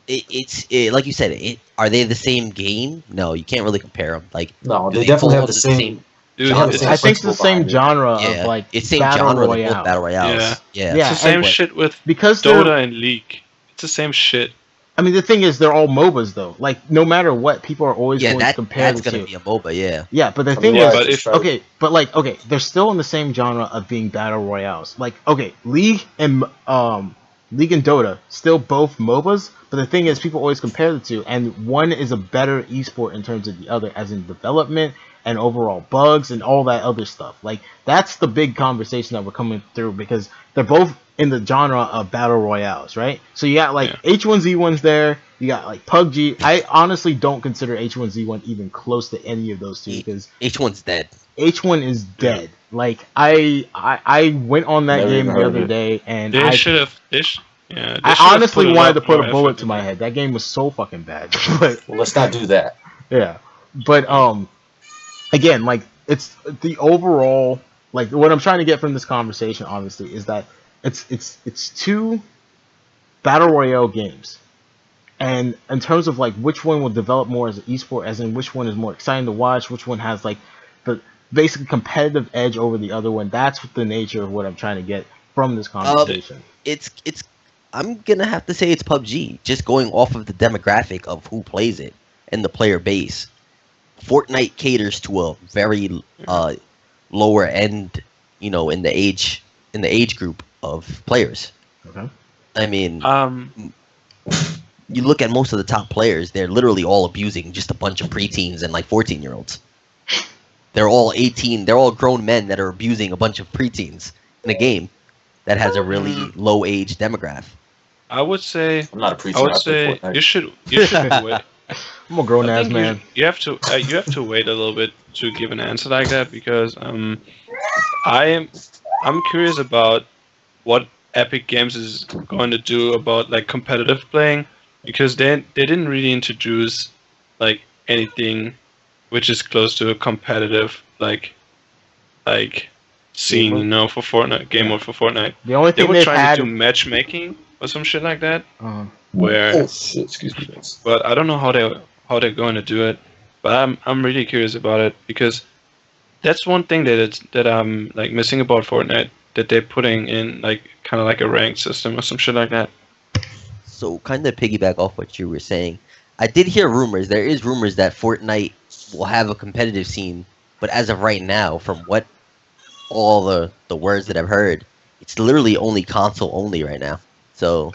it's like you said, are they the same game? No, you can't really compare them. Like, No, do they definitely fall have the under same. Dude, Genre. it's, I think it's the principle same behind it. genre yeah, of like it's same battle genre. They're royale. both battle royales. Yeah. Yeah, Yeah. it's the same and- shit with Because they're, Dota and League. It's the same shit. I mean, the thing is, they're all MOBAs though. Like, no matter what, people are always yeah. going to compare That's the gonna two. be a MOBA. Yeah, Yeah, but the I thing mean, is, but if- okay, but like, okay, they're still in the same genre of being battle royales. Like, okay, League and Dota still both MOBAs, but the thing is, people always compare the two, and one is a better esport in terms of the other, as in development and overall bugs and all that other stuff. Like, that's the big conversation that we're coming through because they're both in the genre of battle royales, right? So you got like H1Z1's there, you got like PUBG. I honestly don't consider H1Z1 even close to any of those two because H1's dead. H1 is dead. Like I went on that Never game even the heard of other it. day and They I should have. They should have honestly put a wanted lot to put more a bullet effort to my into head. That game was so fucking bad. But Well, let's not do that. yeah. But again, like it's the overall like what I'm trying to get from this conversation honestly is that it's two battle royale games. And in terms of like which one will develop more as an esport, as in which one is more exciting to watch, which one has like the basically competitive edge over the other one, that's the nature of what I'm trying to get from this conversation. It's I'm gonna have to say it's PUBG, just going off of the demographic of who plays it and the player base. Fortnite caters to a very lower end, in the age group of players. Okay. I mean, you look at most of the top players, they're literally all abusing just a bunch of preteens and like 14-year-olds. They're all 18, they're all grown men that are abusing a bunch of preteens in a game that has a really low age demographic. I would say I'm not a preacher. I would I play say Fortnite. you should wait. I'm a grown I ass think man. you have to wait a little bit to give an answer like that because I'm curious about what Epic Games is going to do about like competitive playing because they didn't really introduce like anything which is close to a competitive like scene, for Fortnite, game mode for Fortnite. The only They thing were they've trying had. to do matchmaking or some shit like that, uh, where Oh shit! Excuse me, guys. but I don't know how they're going to do it. But I'm really curious about it because that's one thing that I'm like missing about Fortnite that they're putting in like kind of like a ranked system or some shit like that. So kind of piggyback off what you were saying, I did hear rumors. There is rumors that Fortnite will have a competitive scene, but as of right now, from what all the words that I've heard, it's literally only console only right now. So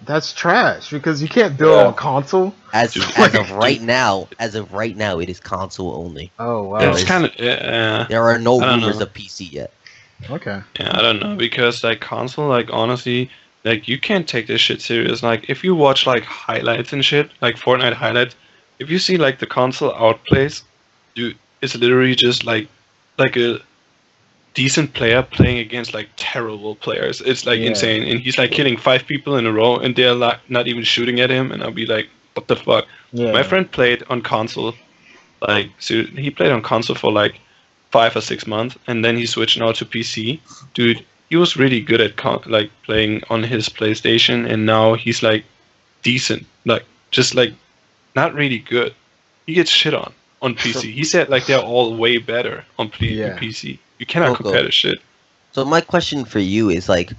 that's trash because you can't build on console. as Dude, of right now, it is console only. Oh wow. It's kind of There are no I don't rumors know. of PC yet. Okay. yeah, I don't know because like console, like honestly, like you can't take this shit serious. Like if you watch like highlights and shit, like Fortnite highlights, if you see like the console outplays, dude, it's literally just like a decent player playing against like terrible players. It's like Yeah. insane, and he's like killing 5 people in a row, and they're like not even shooting at him, and I'll be like, what the fuck? Yeah. My friend played on console, like so he played on console for like 5 or 6 months, and then he switched now to PC. Dude, he was really good at like playing on his PlayStation, and now he's like decent, like just like not really good. He gets shit on PC. He said like they're all way better on Yeah. PC. You cannot Coco. compare this shit. So my question for you is like,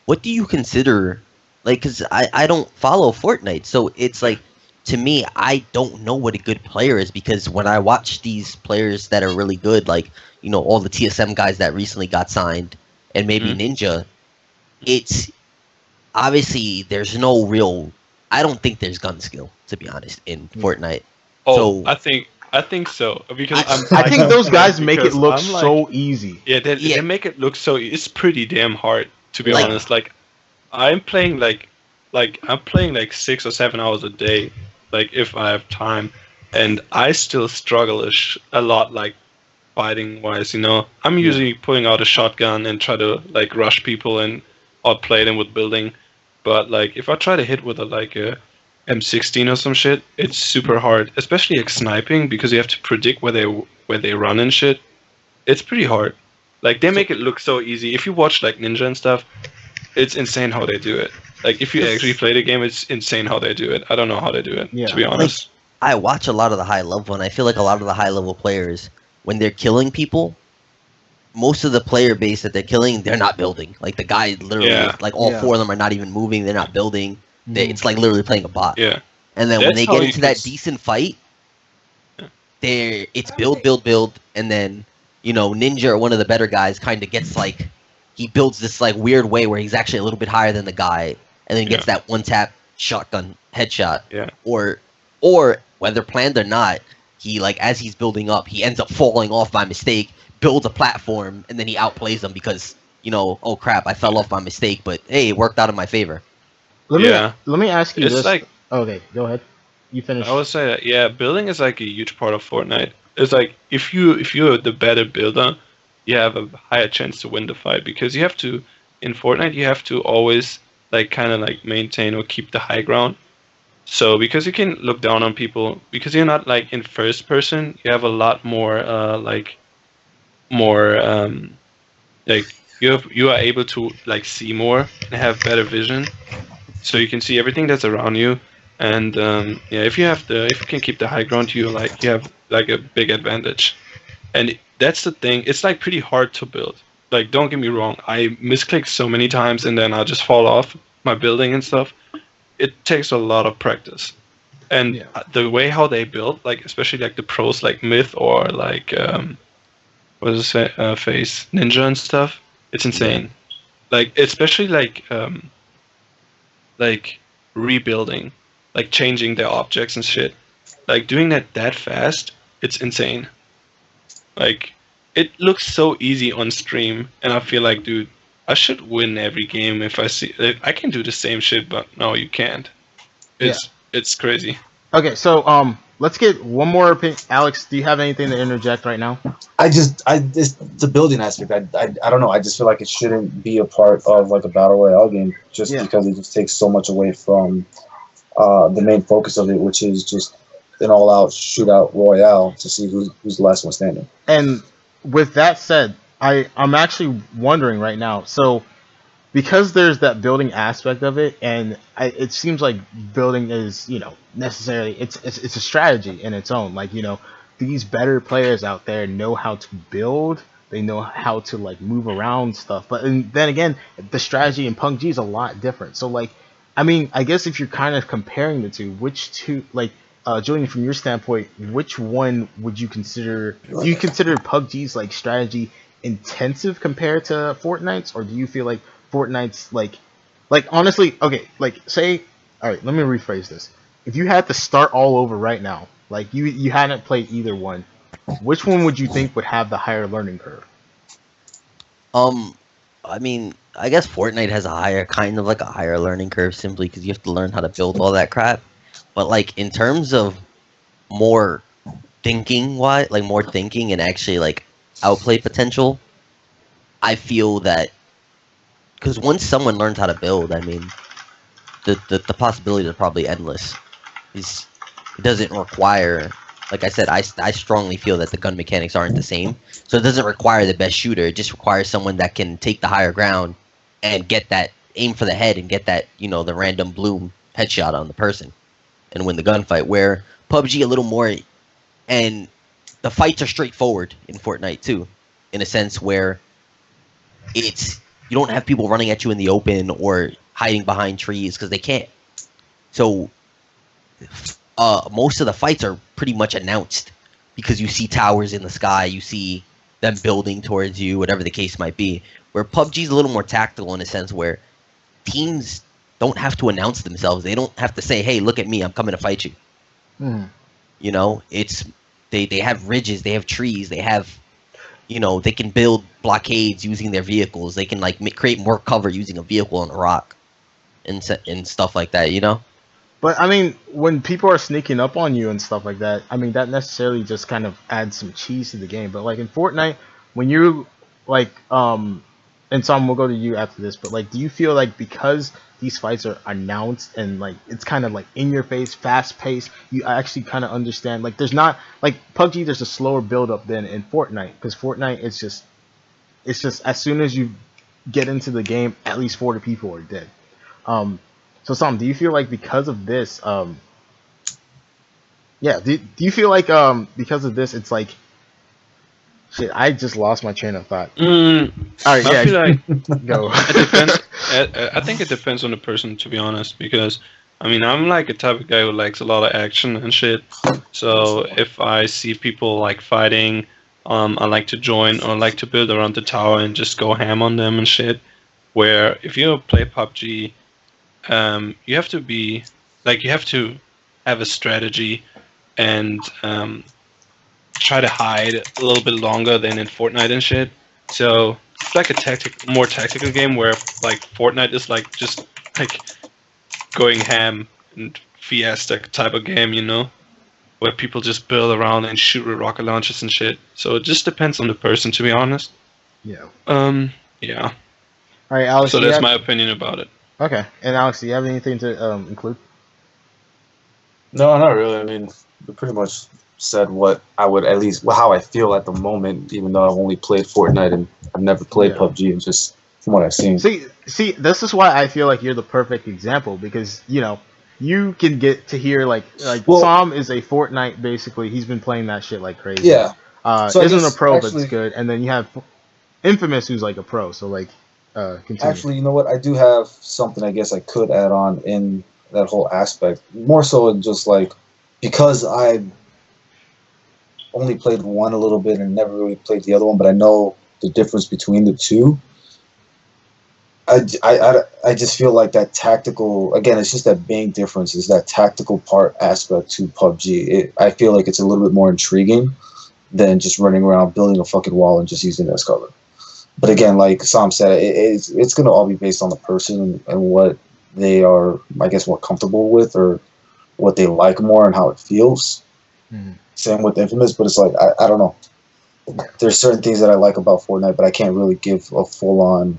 what do you consider, like, because I don't follow Fortnite, so it's like, to me, I don't know what a good player is because when I watch these players that are really good, like, all the TSM guys that recently got signed, and maybe Ninja, it's obviously there's no real. I don't think there's gun skill, to be honest, in Fortnite. Oh, So- I think so because I think those guys make it because look I'm like- so easy. Yeah, they Yeah. make it look so. It's pretty damn hard to be Like- honest. Like, I'm playing like I'm playing like 6 or 7 hours a day, like if I have time, and I still struggle a lot, like fighting wise. I'm usually pulling out a shotgun and try to like rush people and outplay them with building, but like if I try to hit with a M16 or some shit, it's super hard, especially like sniping because you have to predict where they run and shit. It's pretty hard. Like they make it look so easy. If you watch like Ninja and stuff, it's insane how they do it. Like if you actually play the game, it's insane how they do it. I don't know how they do it, Yeah. to be honest. I watch a lot of the high level, and I feel like a lot of the high level players, when they're killing people, most of the player base that they're killing, they're not building. Like the guy literally, Yeah. like all Yeah. 4 of them are not even moving. They're not building. Mhm. It's like literally playing a bot. Yeah. And then when That's they how get you into that can decent fight, it's build, and then Ninja or one of the better guys kind of gets like he builds this like weird way where he's actually a little bit higher than the guy, and then gets that one tap shotgun headshot. Yeah. Or whether planned or not, he like as he's building up, he ends up falling off by mistake, builds a platform, and then he outplays them because oh crap, I fell off by mistake, but hey, it worked out in my favor. Yeah. Let me ask you It's this. like Okay, go ahead. You finish. I would say that building is like a huge part of Fortnite. It's like if you're the better builder, you have a higher chance to win the fight because you have to in Fortnite you have to always like kind of like maintain or keep the high ground. So because you can look down on people because you're not like in first person, you have a lot more like you are able to like see more and have better vision, so you can see everything that's around you. And yeah, if you can keep the high ground, you have like a big advantage. And that's the thing. It's like pretty hard to build. Like, don't get me wrong. I misclick so many times, and then I just fall off my building and stuff. It takes a lot of practice. And Yeah. the way how they build, like especially like the pros like Myth or like what is it, Face Ninja and stuff, it's insane. Like especially like rebuilding, like changing their objects and shit. Like doing that fast, it's insane. Like it looks so easy on stream, and I feel like, dude, I should win every game if I see. I can do the same shit, but no, you can't. It's crazy. Okay, so let's get one more opinion. Alex, do you have anything to interject right now? It's the building aspect. I don't know. I just feel like it shouldn't be a part of like a battle royale game, just because it just takes so much away from the main focus of it, which is just an all-out shootout royale to see who's the last one standing. And with that said, I'm actually wondering right now. So because there's that building aspect of it, and it seems like building is, necessarily it's a strategy in its own. Like, these better players out there know how to build. They know how to like move around stuff. But then again, the strategy in Pubg is a lot different. So like, I mean, I guess if you're kind of comparing the two, which two, like, Julian, from your standpoint, which one would you consider? Do you consider Pubg's like strategy intensive compared to Fortnite's, or do you feel like Fortnite's like honestly, okay, like say, all right, let me rephrase this. If you had to start all over right now, like you hadn't played either one, which one would you think would have the higher learning curve? I mean, I guess Fortnite has kind of like a higher learning curve simply because you have to learn how to build all that crap. But like in terms of more more thinking and actually like outplay potential, I feel that because once someone learns how to build, I mean, the possibilities are probably endless. It doesn't require, like I said, I strongly feel that the gun mechanics aren't the same. So it doesn't require the best shooter. It just requires someone that can take the higher ground and get that aim for the head and get that, the random bloom headshot on the person and win the gunfight. Where PUBG a little more, and the fights are straightforward in Fortnite too, in a sense where you don't have people running at you in the open or hiding behind trees because they can't. So most of the fights are pretty much announced because you see towers in the sky, you see them building towards you, whatever the case might be. Where PUBG is a little more tactical in a sense where teams don't have to announce themselves. They don't have to say, "Hey, look at me, I'm coming to fight you." It's they have ridges, they have trees, they have, they can build blockades using their vehicles. They can like create more cover using a vehicle on a rock and stuff like that. But I mean, when people are sneaking up on you and stuff like that, I mean, that necessarily just kind of adds some cheese to the game. But like in Fortnite, when you like, and Tom, we'll go to you after this, but like, do you feel like because these fights are announced and like it's kind of like in your face, fast paced, you actually kind of understand? Like, there's not like Pubg, there's a slower build up than in Fortnite, because Fortnite it's just as soon as you get into the game, at least 40 people are dead. So Sam, do you feel like because of this, do you feel like because of this, it's like, shit, I just lost my train of thought. All right, I feel like go. it depends. I think it depends on the person, to be honest, because I mean, I'm like a type of guy who likes a lot of action and shit. So if I see people like fighting, I like to join or like to build around the tower and just go ham on them and shit. Where if you play PUBG, you have to be like, you have to have a strategy and try to hide a little bit longer than in Fortnite and shit. So it's like a more tactical game where like Fortnite is like just like going ham and fiesta type of game, where people just build around and shoot with rocket launchers and shit. So it just depends on the person, to be honest. Yeah. Yeah. All right, Alex. So that's my opinion about it. Okay, and Alex, do you have anything to include? No, not really. I mean, we pretty much said what I would, at least how I feel at the moment, even though I've only played Fortnite and I've never played PUBG, and just from what I've seen. See, this is why I feel like you're the perfect example, because you can get to hear like Well, Sam is a Fortnite basically. He's been playing that shit like crazy. yeah. So I Isn't a guess pro, but it's actually, good. And then you have Infamous, who's like a pro. So like, continue. you know what? I do have something I guess I could add on in that whole aspect. More so in just like because I only played one a little bit and never really played the other one, but I know the difference between the two. I just feel like that tactical, again, it's just that main difference is that tactical part aspect to PUBG. I feel like it's a little bit more intriguing than just running around building a fucking wall and just using it as cover. But again, like Sam said, it's going to all be based on the person and what they are, I guess, more comfortable with or what they like more and how it feels. Mhm. Same with Infamous, but it's like, I don't know. There's certain things that I like about Fortnite, but I can't really give a full-on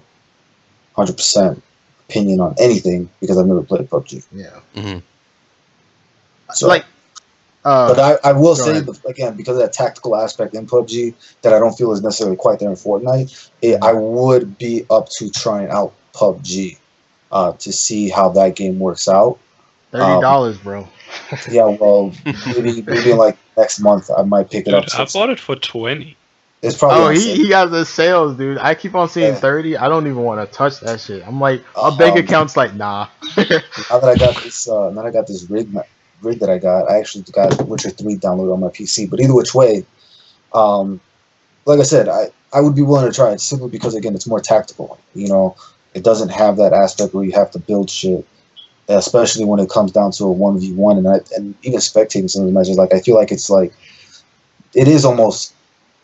100% opinion on anything because I've never played PUBG. Yeah. Hmm. So, Like, but I will say, ahead. again, because of that tactical aspect in PUBG that I don't feel is necessarily quite there in Fortnite, I would be up to trying out PUBG to see how that game works out. $30, bro. Yeah, well, maybe in like next month I might pick it up. Dude, I bought it for 20. It's probably Oh, on sale. he got the sales, dude. I keep on seeing Yeah. 30. I don't even want to touch that shit. I'm like, our bank account's like, nah. Now that I got this rig that I got, I actually got Witcher 3 downloaded on my PC. But either which way, like I said, I would be willing to try it simply because again, it's more tactical. You know, it doesn't have that aspect where you have to build shit, especially when it comes down to a 1v1 and even spectating some of the matches. Like I feel like it's like it is almost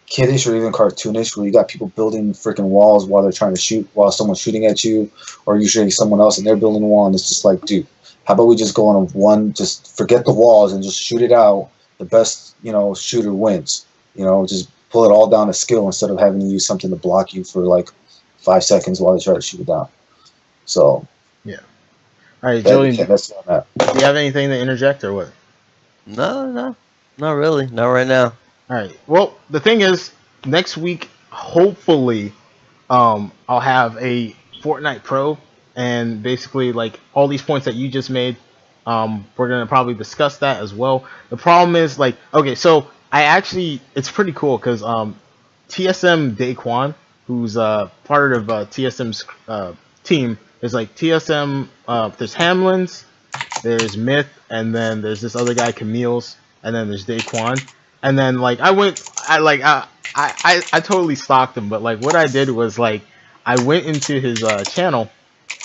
kiddish or even cartoonish where you got people building freaking walls while they're trying to shoot while someone's shooting at you, or you're shooting someone else and they're building a wall, and it's just like, dude, how about we just go on one, just forget the walls and just shoot it out. The best, shooter wins. Just pull it all down to skill instead of having to use something to block you for like 5 seconds while they try to shoot it down. So Yeah. All right, Julian, that's on that. do you have anything to interject or what? No, not really, not right now. All right. Well, the thing is, next week, hopefully, I'll have a Fortnite Pro, and basically, like all these points that you just made, we're gonna probably discuss that as well. The problem is, like, okay, so it's pretty cool because TSM Daquan, who's part of TSM's team, is like TSM. There's Hamlin's, there's Myth, and then there's this other guy, Camille's, and then there's Daquan. And then like I totally stalked him, but like what I did was like I went into his channel,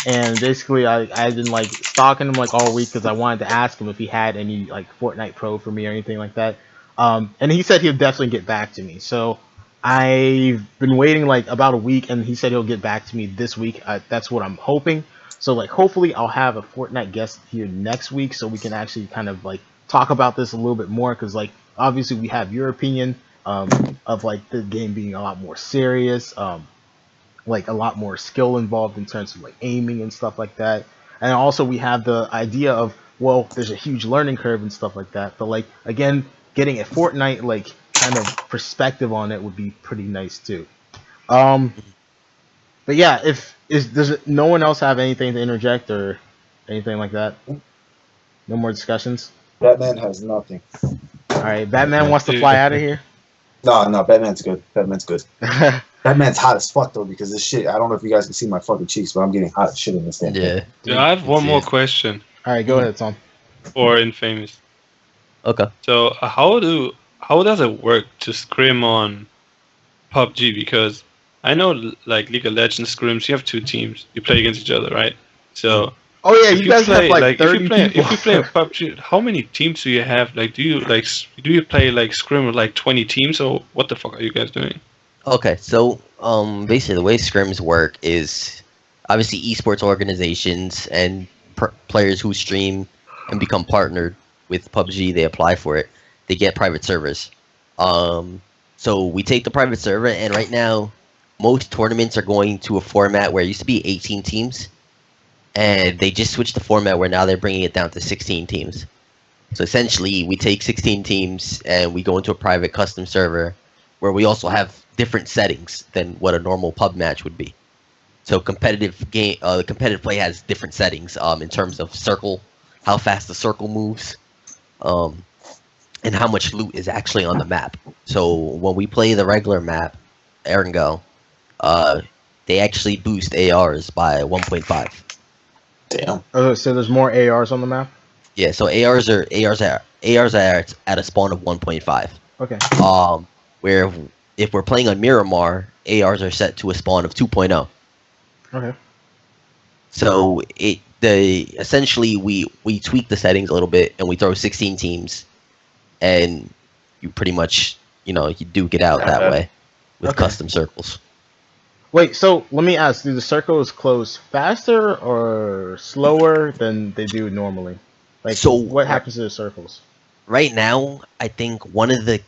and basically I've been like stalking him like all week because I wanted to ask him if he had any like Fortnite Pro for me or anything like that. And he said he'll definitely get back to me. So I've been waiting like about a week, and he said he'll get back to me this week. That's what I'm hoping. So like hopefully I'll have a Fortnite guest here next week so we can actually kind of like talk about this a little bit more, because like obviously we have your opinion of like the game being a lot more serious, like a lot more skill involved in terms of like aiming and stuff like that. And also we have the idea of, well, there's a huge learning curve and stuff like that. But like again, getting a Fortnite like kind of perspective on it would be pretty nice too. But yeah, does no one else have anything to interject or anything like that? No more discussions. Batman has nothing. All right, Batman wants to fly out of here. No, Batman's good. Batman's good. Batman's hot as fuck though because this shit. I don't know if you guys can see my fucking cheeks, but I'm getting hot as shit in this thing. Yeah. Dude, I have one more question All right, go ahead, Tom. for Infamous. Okay. So how does it work to scrim on PUBG? Because I know like League of Legends scrims, you have 2 teams, you play against each other, right? So Oh yeah, if you guys play, have like 30 if you people. play PUBG, how many teams do you have? Like, do you play like scrim with like 20 teams, or what the fuck are you guys doing? Okay, so basically the way scrims work is obviously esports organizations and players who stream and become partnered with PUBG, they apply for it. They get private servers. So we take the private server, and right now most tournaments are going to a format where it used to be 18 teams, and they just switched the format where now they're bringing it down to 16 teams. So essentially, we take 16 teams and we go into a private custom server where we also have different settings than what a normal pub match would be. So competitive play has different settings in terms of circle how fast the circle moves, and how much loot is actually on the map. So when we play the regular map, Erangel, they actually boost ARs by 1.5. Damn. So there's more ARs on the map. Yeah, so ARs are at a spawn of 1.5. Okay. Where if we're playing on Miramar, ARs are set to a spawn of 2.0. Okay. So essentially we tweak the settings a little bit and we throw 16 teams, and you pretty much you duke it out that way with custom circles. Wait, so let me ask: do the circles close faster or slower than they do normally? Like, So what happens to the circles? Right now, I think one of the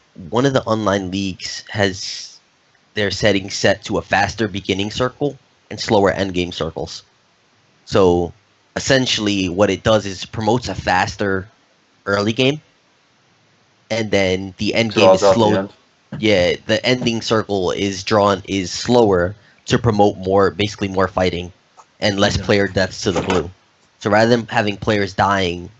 online leagues has their settings set to a faster beginning circle and slower end game circles. So essentially, what it does is promotes a faster early game, and then the end game is slow. Yeah, the ending circle is slower to promote basically more fighting and less player deaths to the blue. So rather than having players dying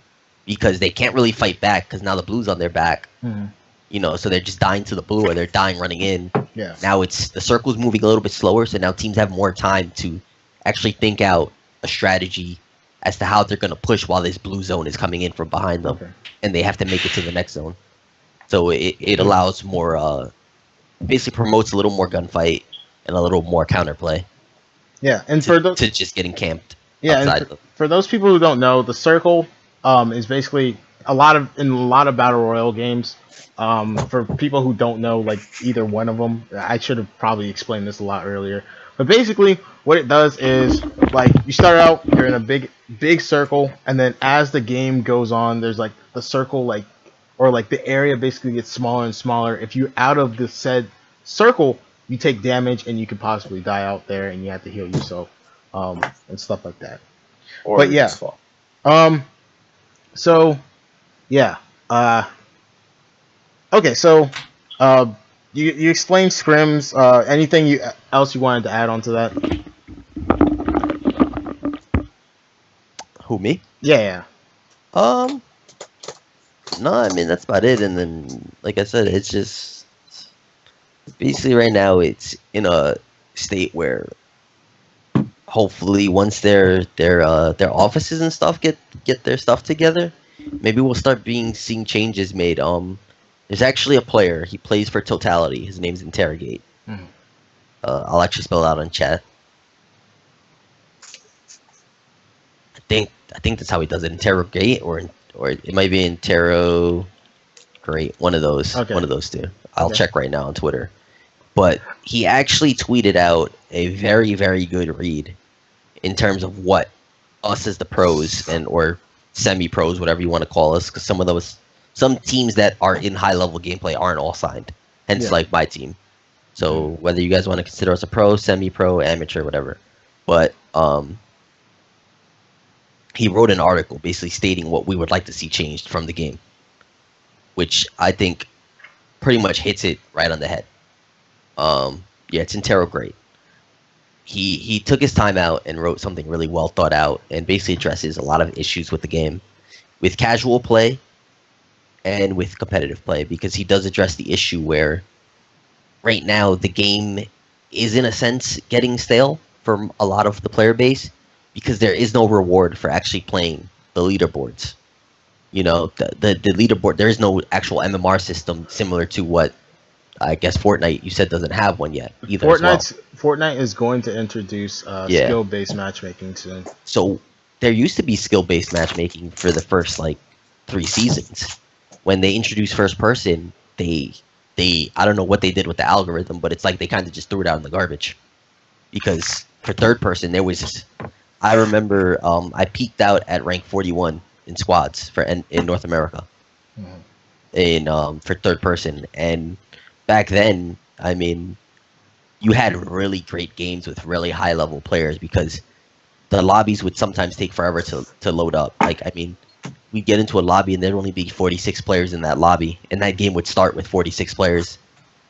because they can't really fight back because now the blue's on their back, so they're just dying to the blue or they're dying running in. Yeah. Now it's the circle's moving a little bit slower, so now teams have more time to actually think out a strategy as to how they're going to push while this blue zone is coming in from behind them, and they have to make it to the next zone. So it allows more, basically promotes a little more gunfight and a little more counterplay. Yeah, and to just getting camped. Yeah, and for those people who don't know, the circle is basically in a lot of battle royale games. For people who don't know, like either one of them, I should have probably explained this a lot earlier. But basically, what it does is like you start out, you're in a big circle, and then as the game goes on, there's like the circle or the area basically gets smaller and smaller. If you're out of the said circle, you take damage and you could possibly die out there, and you have to heal yourself, and stuff like that. But yeah, so yeah, okay, so you explained scrims. Anything else you wanted to add on to that? Who, me? Yeah. No, I mean that's about it. And then, like I said, it's just basically right now it's in a state where hopefully once their offices and stuff get their stuff together, maybe we'll start seeing changes made. There's actually a player. He plays for Totality. His name's Interrogate. I'll actually spell it out on chat. I think that's how he does it. Interrogate or it might be Interrogate. One of those. Okay. One of those two. I'll check right now on Twitter. But he actually tweeted out a very, very good read in terms of what us as the pros or semi-pros, whatever you want to call us, because some teams that are in high-level gameplay aren't all signed. Hence, like my team. So whether you guys want to consider us a pro, semi-pro, amateur, whatever. But he wrote an article basically stating what we would like to see changed from the game, which I think pretty much hits it right on the head. It's Interrogate. He took his time out and wrote something really well thought out and basically addresses a lot of issues with the game, with casual play and with competitive play, because he does address the issue where right now the game is in a sense getting stale for a lot of the player base because there is no reward for actually playing the leaderboards. The leaderboard, there is no actual MMR system similar to what I guess Fortnite, you said, doesn't have one yet either. Fortnite is going to introduce skill-based matchmaking soon. So there used to be skill-based matchmaking for the first 3 seasons. When they introduced first person, they I don't know what they did with the algorithm, but it's like they kind of just threw it out in the garbage. Because for third person, there was I remember I peaked out at rank 41 in squads in North America. For third person, and back then, I mean, you had really great games with really high level players because the lobbies would sometimes take forever to load up. We'd get into a lobby and there'd only be 46 players in that lobby, and that game would start with 46 players,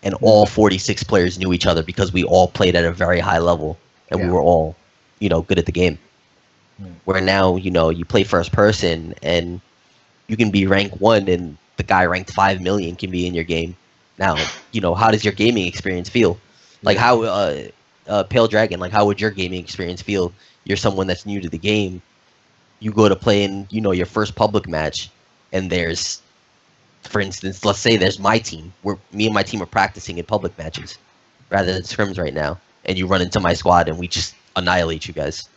and all 46 players knew each other because we all played at a very high level and we were all, good at the game. where now you play first person and you can be rank 1 and the guy ranked 5 million can be in your game. Now, how does your gaming experience feel? Like how Pale Dragon, like how would your gaming experience feel? You're someone that's new to the game. You go to play in, your first public match, and there's, for instance, let's say there's my team. Me and my team are practicing in public matches rather than scrims right now, and you run into my squad and we just annihilate you guys.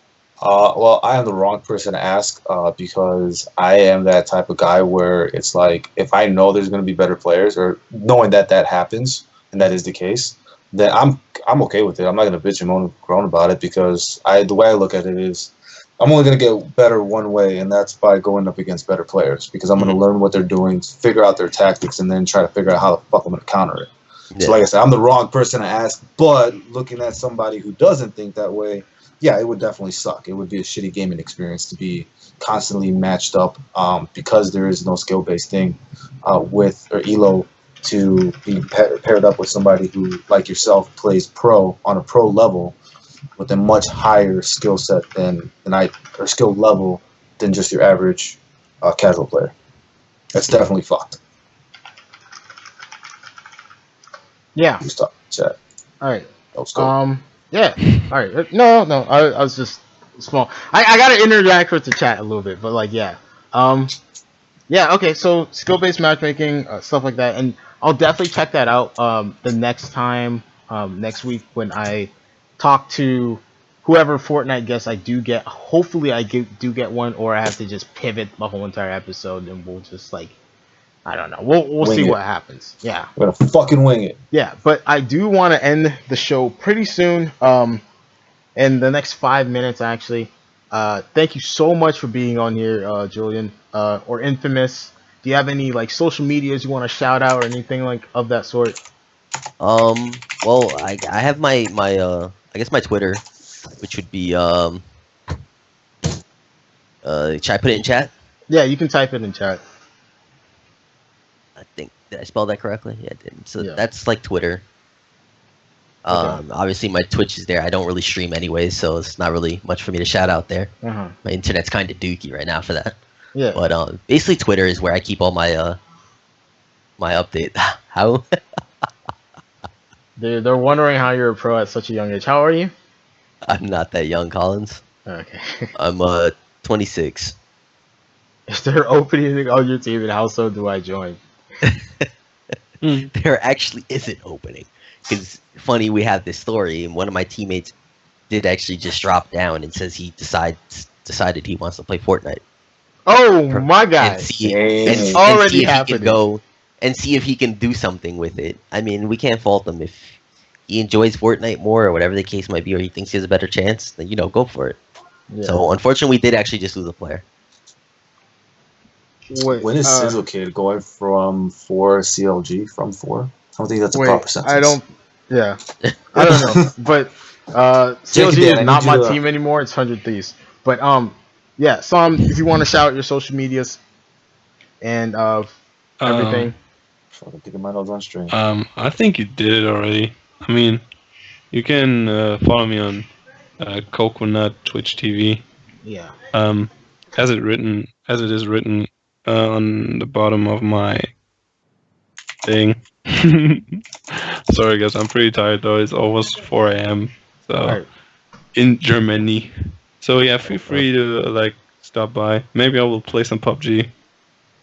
Well, I am the wrong person to ask because I am that type of guy where it's like if I know there's going to be better players, or knowing that happens and that is the case, then I'm okay with it. I'm not going to bitch and moan and groan about it because the way I look at it is I'm only going to get better one way, and that's by going up against better players because I'm going to learn what they're doing, figure out their tactics, and then try to figure out how the fuck I'm going to counter it. Yeah. So like I said, I'm the wrong person to ask, but looking at somebody who doesn't think that way, yeah, it would definitely suck. It would be a shitty gaming experience to be constantly matched up because there is no skill-based thing with or elo to be paired up with somebody who, like yourself, plays pro on a pro level with a much higher skill set than or skill level than just your average casual player. That's definitely fucked. Yeah. You stop chat. All right. Oh, yeah. All right. No. I was just small. I gotta interact with the chat a little bit, but like, yeah. Yeah. Okay. So skill-based matchmaking, stuff like that, and I'll definitely check that out. The next time, next week when I talk to whoever Fortnite guest I do get. Hopefully, do get one, or I have to just pivot the whole entire episode, and we'll just like. I don't know. We'll see what happens. Yeah. We're gonna fucking wing it. Yeah, but I do want to end the show pretty soon. In the next 5 minutes, actually. Thank you so much for being on here, Julian. Or Infamous. Do you have any like social medias you want to shout out or anything like of that sort? Well, I have my I guess my Twitter, which would be should I put it in chat? Yeah, you can type it in chat. I think, did I spell that correctly? Yeah, I did. So yeah. That's like Twitter. Okay. Obviously my Twitch is there. I don't really stream anyway, so it's not really much for me to shout out there. My internet's kind of dookie right now for that. Yeah. But basically Twitter is where I keep all my my update. How? They're wondering how you're a pro at such a young age. How are you? I'm not that young, Collins. Okay. I'm 26. Is there opening on your team, and how so do I join? There actually isn't opening. Because funny, we have this story, and one of my teammates did actually just drop down and says he decided he wants to play Fortnite. Oh my God! It's already happening. Go and see if he can do something with it. I mean, we can't fault him if he enjoys Fortnite more or whatever the case might be, or he thinks he has a better chance. Then go for it. Yeah. So unfortunately, we did actually just lose a player. Wait, when is Sizzle Kid going from 4 CLG from 4? I don't think that's a proper sentence. I don't know. But CLG is not my team anymore. It's 100 Thieves. But yeah. So if you want to shout out your social medias and everything. I think my nose on string. I think you did it already. I mean, you can follow me on Coconut Twitch TV. Yeah. As it is written on the bottom of my thing. Sorry guys, I'm pretty tired though. It's almost 4 a.m. So in Germany. So yeah, feel free to like stop by. Maybe I will play some PUBG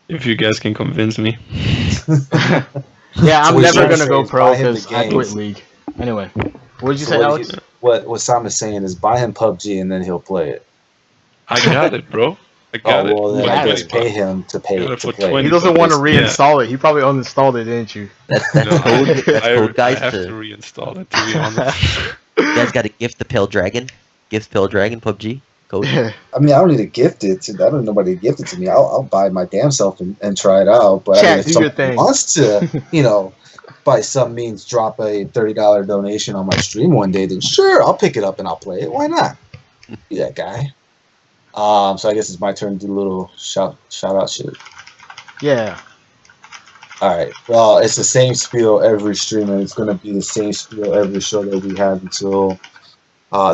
if you guys can convince me. Yeah, I'm never gonna go pro because I quit League. Anyway, what did you say, Alex? What Sam is saying is buy him PUBG and then he'll play it. I got it, bro. I got it. Well, then I guess pay him to pay it. He doesn't want to reinstall it. He probably uninstalled it, didn't you? That's code. That's code, guys. I have to reinstall it, to be honest. You guys got to gift the Pale Dragon. Gift Pale Dragon PUBG code. I mean, I don't need to gift it. I don't need nobody to gift it to me. I'll buy it my damn self and try it out. But I mean, if someone wants to, by some means drop a $30 donation on my stream one day, then sure, I'll pick it up and I'll play it. Why not? Be that guy. So I guess it's my turn to do a little shout out shit. Yeah. All right. Well, it's the same spiel every stream, and it's going to be the same spiel every show that we have until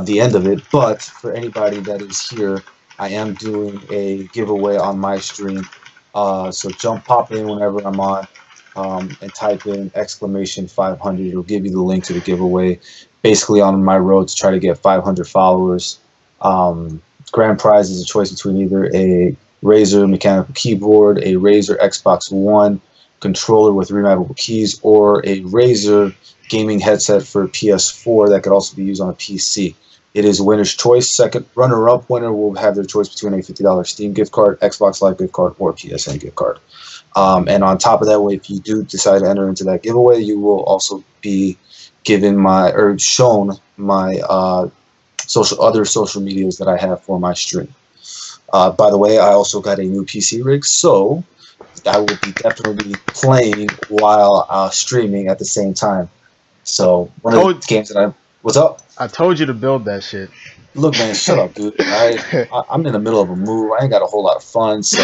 the end of it. But for anybody that is here I am doing a giveaway on my stream. So pop in whenever I'm on, and type in exclamation 500. It'll give you the link to the giveaway. Basically, on my road to try to get 500 followers. Grand prize is a choice between either a Razer mechanical keyboard, a Razer Xbox One controller with remappable keys, or a Razer gaming headset for PS4 that could also be used on a PC. It is winner's choice. Second runner-up winner will have their choice between a $50 Steam gift card, Xbox Live gift card, or PSN gift card. And on top of that, if you do decide to enter into that giveaway, you will also be given shown my other social medias that I have for my stream. By the way, I also got a new PC rig, so I will be definitely playing while streaming at the same time. So one of the games that what's up? I told you to build that shit. Look, man, shut up, dude. I'm in the middle of a move. I ain't got a whole lot of fun, so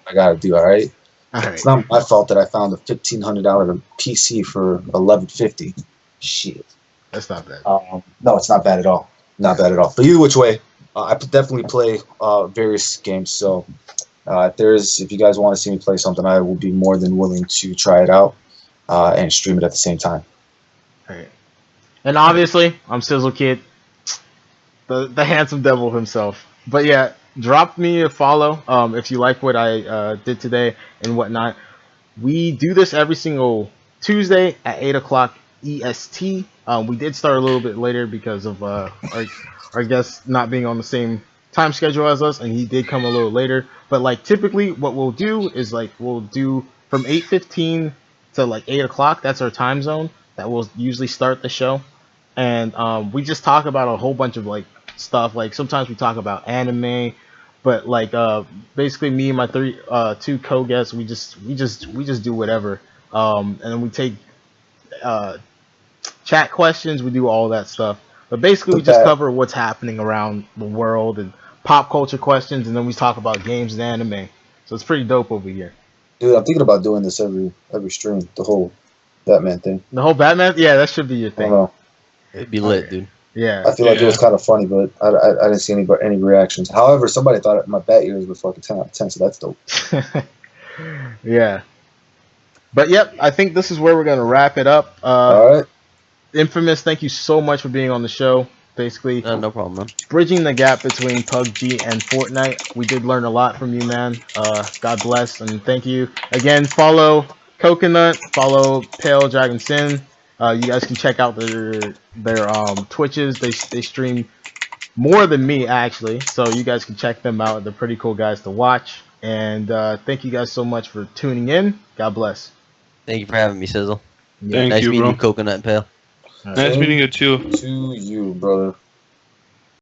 I gotta do. All right. It's not my fault that I found a $1,500 PC for $1,150. Shit. That's not bad. No, it's not bad at all. Not bad at all. But either which way, I definitely play various games. So if you guys want to see me play something, I will be more than willing to try it out and stream it at the same time. All right. And obviously, I'm Sizzle Kid, the handsome devil himself. But yeah, drop me a follow if you like what I did today and whatnot. We do this every single Tuesday at 8 o'clock EST. We did start a little bit later because of our guest not being on the same time schedule as us, and he did come a little later. But like typically, what we'll do is we'll do from 8:15 to 8 o'clock. That's our time zone that will usually start the show. And we just talk about a whole bunch of stuff. Sometimes we talk about anime, but basically me and my two co-guests, we just do whatever. And then we take chat questions. We do all that stuff. But basically we just cover what's happening around the world and pop culture questions, and then we talk about games and anime. So it's pretty dope over here. Dude, I'm thinking about doing this every stream. The whole Batman thing. The whole Batman? Yeah, that should be your thing. It'd be lit, dude. Yeah. I feel like it was kind of funny, but I didn't see any reactions. However, somebody thought my bat ears were fucking 10 out of 10, so that's dope. Yeah. But yep, I think this is where we're gonna wrap it up. All right. Infamous, thank you so much for being on the show. Basically, no problem, man. Bridging the gap between PUBG and Fortnite. We did learn a lot from you, man. God bless and thank you again. Follow Coconut, follow Pale Dragon Sin. You guys can check out their Twitches. They stream more than me actually, so you guys can check them out. They're pretty cool guys to watch. And thank you guys so much for tuning in. God bless. Thank you for having me, Sizzle. Yeah. Thank you, nice meeting bro. you, Coconut and Pale. Nice meeting you too. To you, brother.